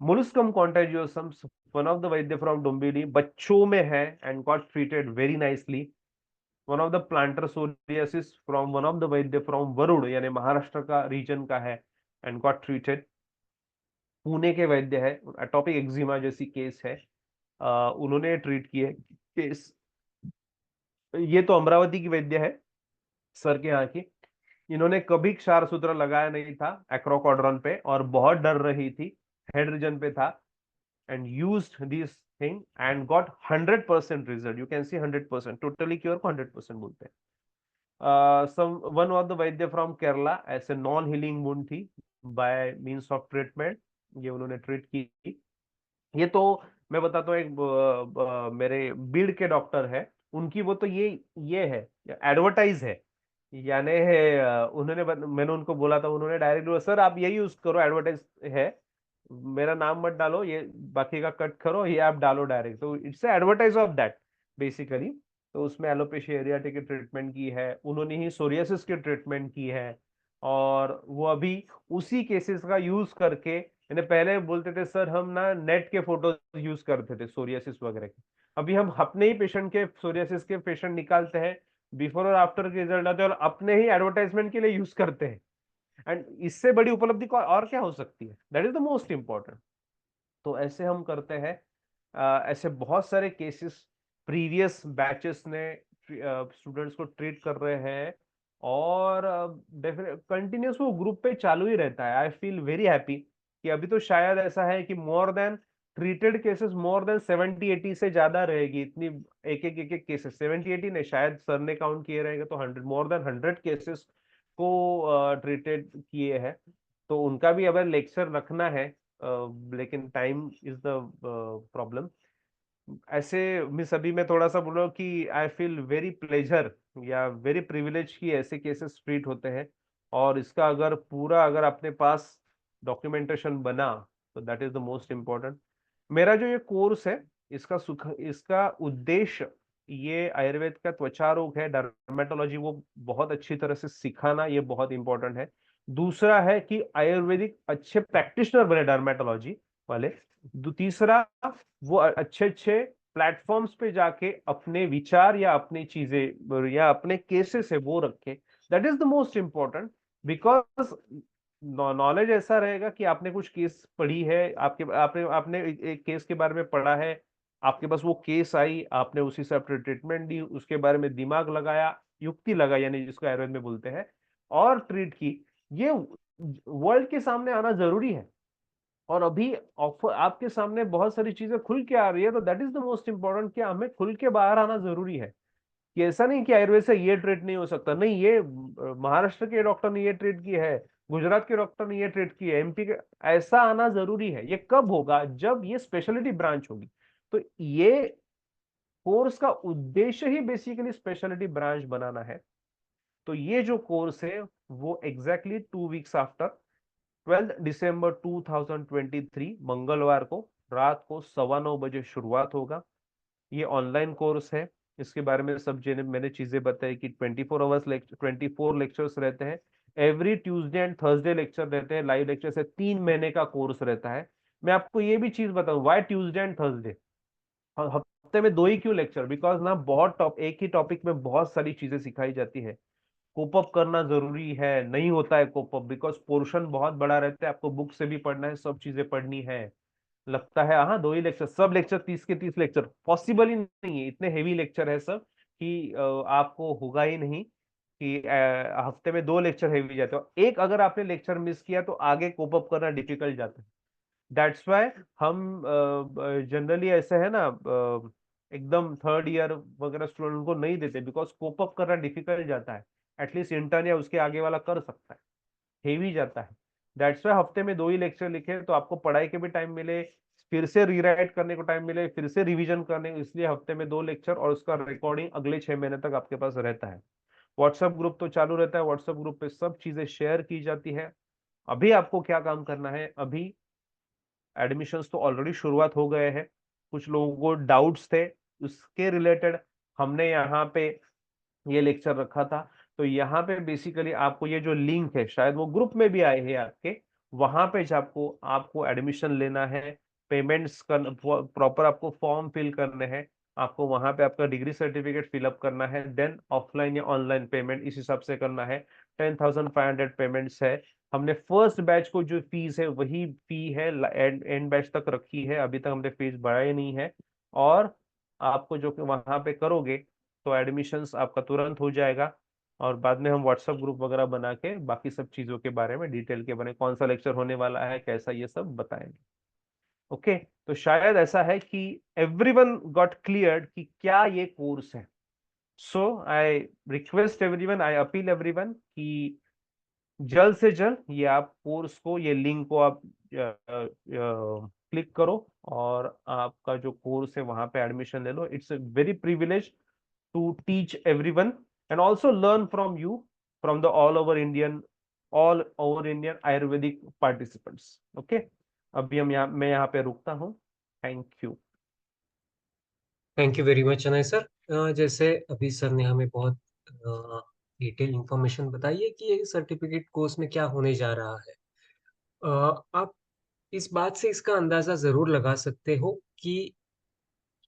Molluscum कॉन्टेजियोसम, one of the Vaidya from Dombivli, बच्चों में है and got treated very nicely. One of the planter psoriasis from one of the Vaidya from Varun, यानी महाराष्ट्र का रीजन का है, एंड गॉट ट्रीटेड। पुणे के वैद्य है, एटॉपिक एक्जिमा जैसी केस है, उन्होंने ट्रीट की है केस। ये तो अमरावती की वैद्य है, सर के यहाँ की। इन्होंने कभी क्षार सूत्र लगाया नहीं था एक्रोकॉड्रॉन पे, और बहुत डर रही थी, हेड रीजन पे था, and used this thing and got 100% result. You can see 100%, totally cure को 100% बोलते हैं। सम one of the Vaidya from Kerala, ऐसे नॉन हीलिंग वुंड थी, बाय मींस ऑफ ट्रीटमेंट ये उन्होंने ट्रीट की। ये तो मैं बताता हूँ, एक मेरे बीड़ के डॉक्टर है, उनकी वो तो ये है, एडवर्टाइज है। यानी मैंने उनको बोला था, उन्होंने डायरेक्ट बोला, सर आप यही यूज करो, एडवर्टाइज है, मेरा नाम मत डालो, ये बाकी का कट करो, ये आप डालो डायरेक्ट। तो it's advertise of that basically. तो उसमें एलोपेशिया एरियाटिक की ट्रीटमेंट की है उन्होंने, ही सोरियासिस की ट्रीटमेंट की है, और वो अभी उसी केसेस का यूज करके यानी पहले बोलते थे सर हम ना नेट के फोटो यूज करते थे सोरियासिस वगैरह के, अभी हम अपने ही पेशेंट के सोरियासिस के पेशेंट निकालते हैं, बिफोर और आफ्टर के रिजल्ट आते हैं और अपने ही एडवर्टाइजमेंट के लिए यूज करते हैं। एंड इससे बड़ी उपलब्धि और क्या हो सकती है? That is the most important. तो ऐसे हम करते हैं। ऐसे बहुत सारे केसेस प्रीवियस बैचेस ने स्टूडेंट्स को ट्रीट कर रहे हैं, और डेफिनेट कंटिन्यूस वो ग्रुप पे चालू ही रहता है। आई फील वेरी हैप्पी कि अभी तो शायद ऐसा है कि more than treated cases more than 70-80 से ज्यादा रहेगी, इतनी एक एक केसेस 70-80 नहीं, शायद सर ने काउंट किए रहेंगे तो 100, मोर देन 100 केसेस को ट्रीटेड किए हैं। तो उनका भी अगर लेक्चर रखना है, लेकिन टाइम इज द प्रॉब्लम। ऐसे मिस अभी मैं थोड़ा सा बोल रहा हूँ कि आई फील वेरी प्लेजर या वेरी प्रिविलेज कि ऐसे केसेस ट्रीट होते हैं, और इसका अगर पूरा अगर अपने पास डॉक्यूमेंटेशन बना तो that is the most important. मेरा जो ये कोर्स है, इसका उद्देश्य ये आयुर्वेद का त्वचा रोग है, डर्मेटोलॉजी, वो बहुत अच्छी तरह से सिखाना, ये बहुत इंपॉर्टेंट है। दूसरा है कि आयुर्वेदिक अच्छे प्रैक्टिशनर बने डर्मेटोलॉजी वाले। तीसरा, वो अच्छे अच्छे प्लेटफॉर्म्स पे जाके अपने विचार या अपनी चीजें या अपने केसेस है वो रखे। That is the most important, because knowledge ऐसा रहेगा कि आपने कुछ केस पढ़ी है, आपके आपने आपने एक केस के बारे में पढ़ा है, आपके पास वो केस आई, आपने उसी से अपनी ट्रीटमेंट दी, उसके बारे में दिमाग लगाया, युक्ति लगाई, यानी जिसको आयुर्वेद में बोलते हैं, और ट्रीट की। ये वर्ल्ड के सामने आना जरूरी है। और अभी ऑफर आपके सामने बहुत सारी चीजें खुल के आ रही है, तो that is the most important कि हमें खुल के बाहर आना जरूरी है। कि ऐसा नहीं कि आयुर्वेद से ये ट्रीट नहीं हो सकता, नहीं, ये महाराष्ट्र के डॉक्टर ने ये ट्रीट की है, गुजरात के डॉक्टर ने ये ट्रीट की है, एमपी के, ऐसा आना जरूरी है। ये कब होगा? जब ये स्पेशलिटी ब्रांच होगी। तो ये कोर्स का उद्देश्य ही बेसिकली स्पेशलिटी ब्रांच बनाना है। तो ये जो कोर्स है वो एग्जैक्टली 2 वीक्स आफ्टर 12 दिसंबर 2023 मंगलवार को रात को 9:15 बजे शुरुआत होगा। ये ऑनलाइन कोर्स है। इसके बारे में सब मैंने चीजें बताई कि 24 आवर्स 24 लेक्चर्स रहते हैं। Every Tuesday and Thursday lecture रहते हैं, लाइव लेक्चर से 3 महीने का कोर्स रहता है। मैं आपको ये भी चीज बताऊं, वाई ट्यूसडे एंड थर्सडे? हफ्ते में दो ही क्यों लेक्चर? बिकॉज ना बहुत एक ही टॉपिक में बहुत सारी चीजें सिखाई जाती है। कोप अप करना जरूरी है, नहीं होता है कोप अप, बिकॉज पोर्शन बहुत बड़ा रहता है, आपको बुक से भी पढ़ना है, सब चीजें पढ़नी है। लगता है हाँ दो ही लेक्चर, सब लेक्चर 30 के 30 लेक्चर पॉसिबल ही नहीं है, इतने हेवी लेक्चर है सब कि आपको होगा ही नहीं कि हफ्ते में दो लेक्चर हेवी जाते हो। एक अगर आपने लेक्चर मिस किया तो आगे कोप अप करना डिफिकल्ट जाता है। दैट्स वाई हम जनरली ऐसे है ना, एकदम थर्ड ईयर वगैरह स्टूडेंट को नहीं देते, बिकॉज कोप अप करना डिफिकल्ट जाता है। एटलीस्ट इंटर्न या उसके आगे वाला कर सकता है, हेवी जाता है। दैट्स वाई हफ्ते में दो ही लेक्चर लिखे, तो आपको पढ़ाई के भी टाइम मिले, फिर से रीराइट करने को टाइम मिले, फिर से रिवीजन करने, इसलिए हफ्ते में दो लेक्चर, और उसका रिकॉर्डिंग अगले 6 महीने तक आपके पास रहता है। व्हाट्सएप ग्रुप तो चालू रहता है, व्हाट्सएप ग्रुप पे सब चीजें शेयर की जाती है। अभी आपको क्या काम करना है? अभी एडमिशन्स तो ऑलरेडी शुरुआत हो गए हैं। कुछ लोगों को डाउट्स थे उसके रिलेटेड, हमने यहाँ पे ये लेक्चर रखा था। तो यहाँ पे बेसिकली आपको ये जो लिंक है, शायद वो ग्रुप में भी आए हैं आपके, वहां पे आपको आपको एडमिशन लेना है, पेमेंट्स कर प्रॉपर आपको फॉर्म फिल करने हैं, आपको वहां पे आपका डिग्री सर्टिफिकेट फिलअप करना है, देन ऑफलाइन या ऑनलाइन पेमेंट इस हिसाब से करना है। 10,500 पेमेंट्स है। हमने फर्स्ट बैच को जो फीस है वही फी है, एंड बैच तक रखी है, अभी तक हमने फीस बढ़ाई नहीं है। और आपको जो वहां पे करोगे तो एडमिशन्स आपका तुरंत हो जाएगा, और बाद में हम व्हाट्सएप ग्रुप वगैरह बना के बाकी सब चीजों के बारे में डिटेल के बारे में, कौन सा लेक्चर होने वाला है कैसा, ये सब बताएंगे। ओके। तो शायद ऐसा है कि एवरीवन गॉट क्लियर्ड कि क्या ये कोर्स है। So I request everyone, I appeal everyone कि जल्द से जल्द ये आप कोर्स को, ये लिंक को आप क्लिक करो, और आपका जो कोर्स है वहां पे एडमिशन ले लो। It's a very privilege to teach everyone and also learn from you, from the all over Indian Ayurvedic participants. Okay, अभी मैं यहाँ पे रुकता हूँ। Thank you.
Thank you very much Anay sir. जैसे अभी सर ने हमें बहुत डिटेल इंफॉर्मेशन बताई है कि ये सर्टिफिकेट कोर्स में क्या होने जा रहा है। आप इस बात से इसका अंदाजा जरूर लगा सकते हो कि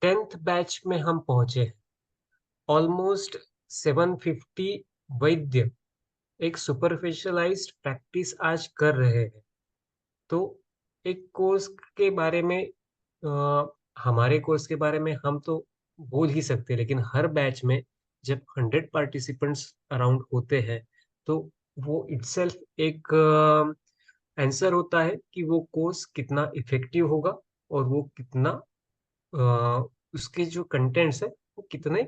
10th बैच में हम पहुंचे हैं। ऑलमोस्ट 750 वैद्य एक सुपरफिशलाइज्ड प्रैक्टिस आज कर रहे हैं। तो एक कोर्स के बारे में हमारे कोर्स के बारे में हम तो बोल ही सकते हैं, लेकिन हर बैच में जब 100 पार्टिसिपेंट्स अराउंड होते हैं तो वो इटसेल्फ एक आंसर होता है कि वो कोर्स कितना इफेक्टिव होगा और वो कितना उसके जो कंटेंट्स है वो कितने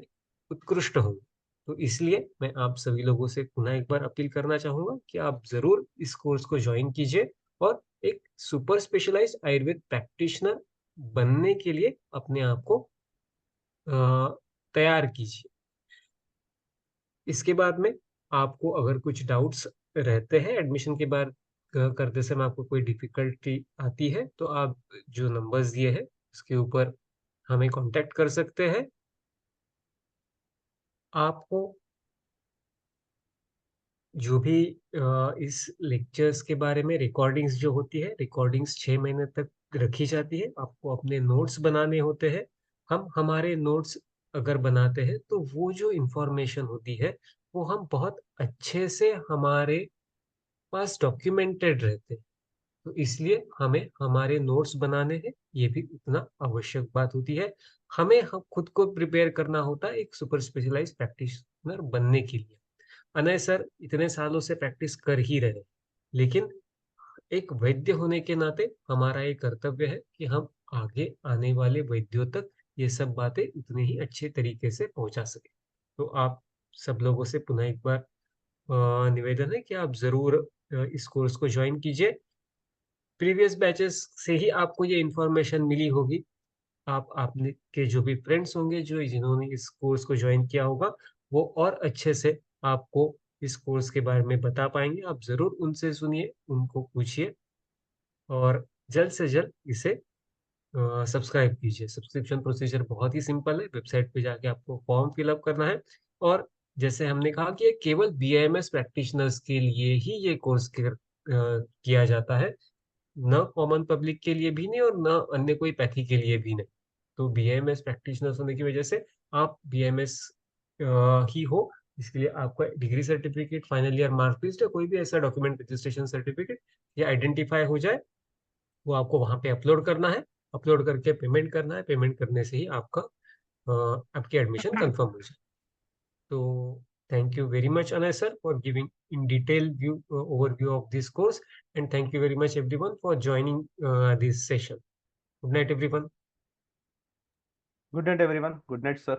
उत्कृष्ट होंगे। तो इसलिए मैं आप सभी लोगों से पुनः एक बार अपील करना चाहूंगा कि आप जरूर इस कोर्स को ज्वाइन कीजिए और एक सुपर स्पेशलाइज्ड आयुर्वेद प्रैक्टिशनर बनने के लिए अपने आप को अ, तैयार कीजिए। इसके बाद में आपको अगर कुछ डाउट्स रहते हैं एडमिशन के बाद करते समय आपको कोई डिफिकल्टी आती है तो आप जो नंबर्स दिए हैं उसके ऊपर हमें कांटेक्ट कर सकते हैं। आपको जो भी इस लेक्चर्स के बारे में रिकॉर्डिंग्स जो होती है, रिकॉर्डिंग्स 6 महीने तक रखी जाती है। आपको अपने नोट्स बनाने होते हैं। हम हमारे नोट्स अगर बनाते हैं तो वो जो इंफॉर्मेशन होती है वो हम बहुत अच्छे से हमारे पास डॉक्यूमेंटेड रहते हैं। तो इसलिए हमें हमारे नोट्स बनाने हैं, ये भी उतना आवश्यक बात होती है। हमें हम खुद को प्रिपेयर करना होता है एक सुपर स्पेशलाइज्ड प्रैक्टिशनर बनने के लिए। अनय सर इतने सालों से प्रैक्टिस कर ही रहे, लेकिन एक वैद्य होने के नाते हमारा ये कर्तव्य है कि हम आगे आने वाले वैद्यों तक ये सब बातें उतने ही अच्छे तरीके से पहुंचा सके। तो आप सब लोगों से पुनः एक बार निवेदन है कि आप जरूर इस कोर्स को ज्वाइन कीजिए। प्रीवियस बैचेस से ही आपको ये इन्फॉर्मेशन मिली होगी। आप आपने के जो भी फ्रेंड्स होंगे जो जिन्होंने इस कोर्स को ज्वाइन किया होगा वो और अच्छे से आपको इस कोर्स के बारे में बता पाएंगे। आप जरूर उनसे सुनिए, उनको पूछिए और जल्द से जल्द इसे सब्सक्राइब कीजिए। सब्सक्रिप्शन प्रोसीजर बहुत ही सिंपल है। वेबसाइट पे जाके आपको फॉर्म फिलअप करना है और जैसे हमने कहा कि ये केवल बीएमएस प्रैक्टिशनर्स के लिए ही ये कोर्स किया जाता है, न कॉमन पब्लिक के लिए भी नहीं और न अन्य कोई पैथी के लिए भी नहीं। तो बीएमएस प्रैक्टिशनर्स होने की वजह से आप बीएमएस ही हो, इसके लिए आपका degree certificate, final year mark list या कोई भी ऐसा डॉक्यूमेंट, रजिस्ट्रेशन सर्टिफिकेट या आइडेंटिफाई हो जाए वो आपको वहां पे अपलोड करना है। अपलोड करके पेमेंट करना है। पेमेंट करने से ही आपका आपकी एडमिशन कंफर्म हो जाए। तो thank you very much Anay sir for giving in detail view overview of this course, and thank you very much everyone for joining this session. Good night everyone.
Good night, everyone. Good night, sir.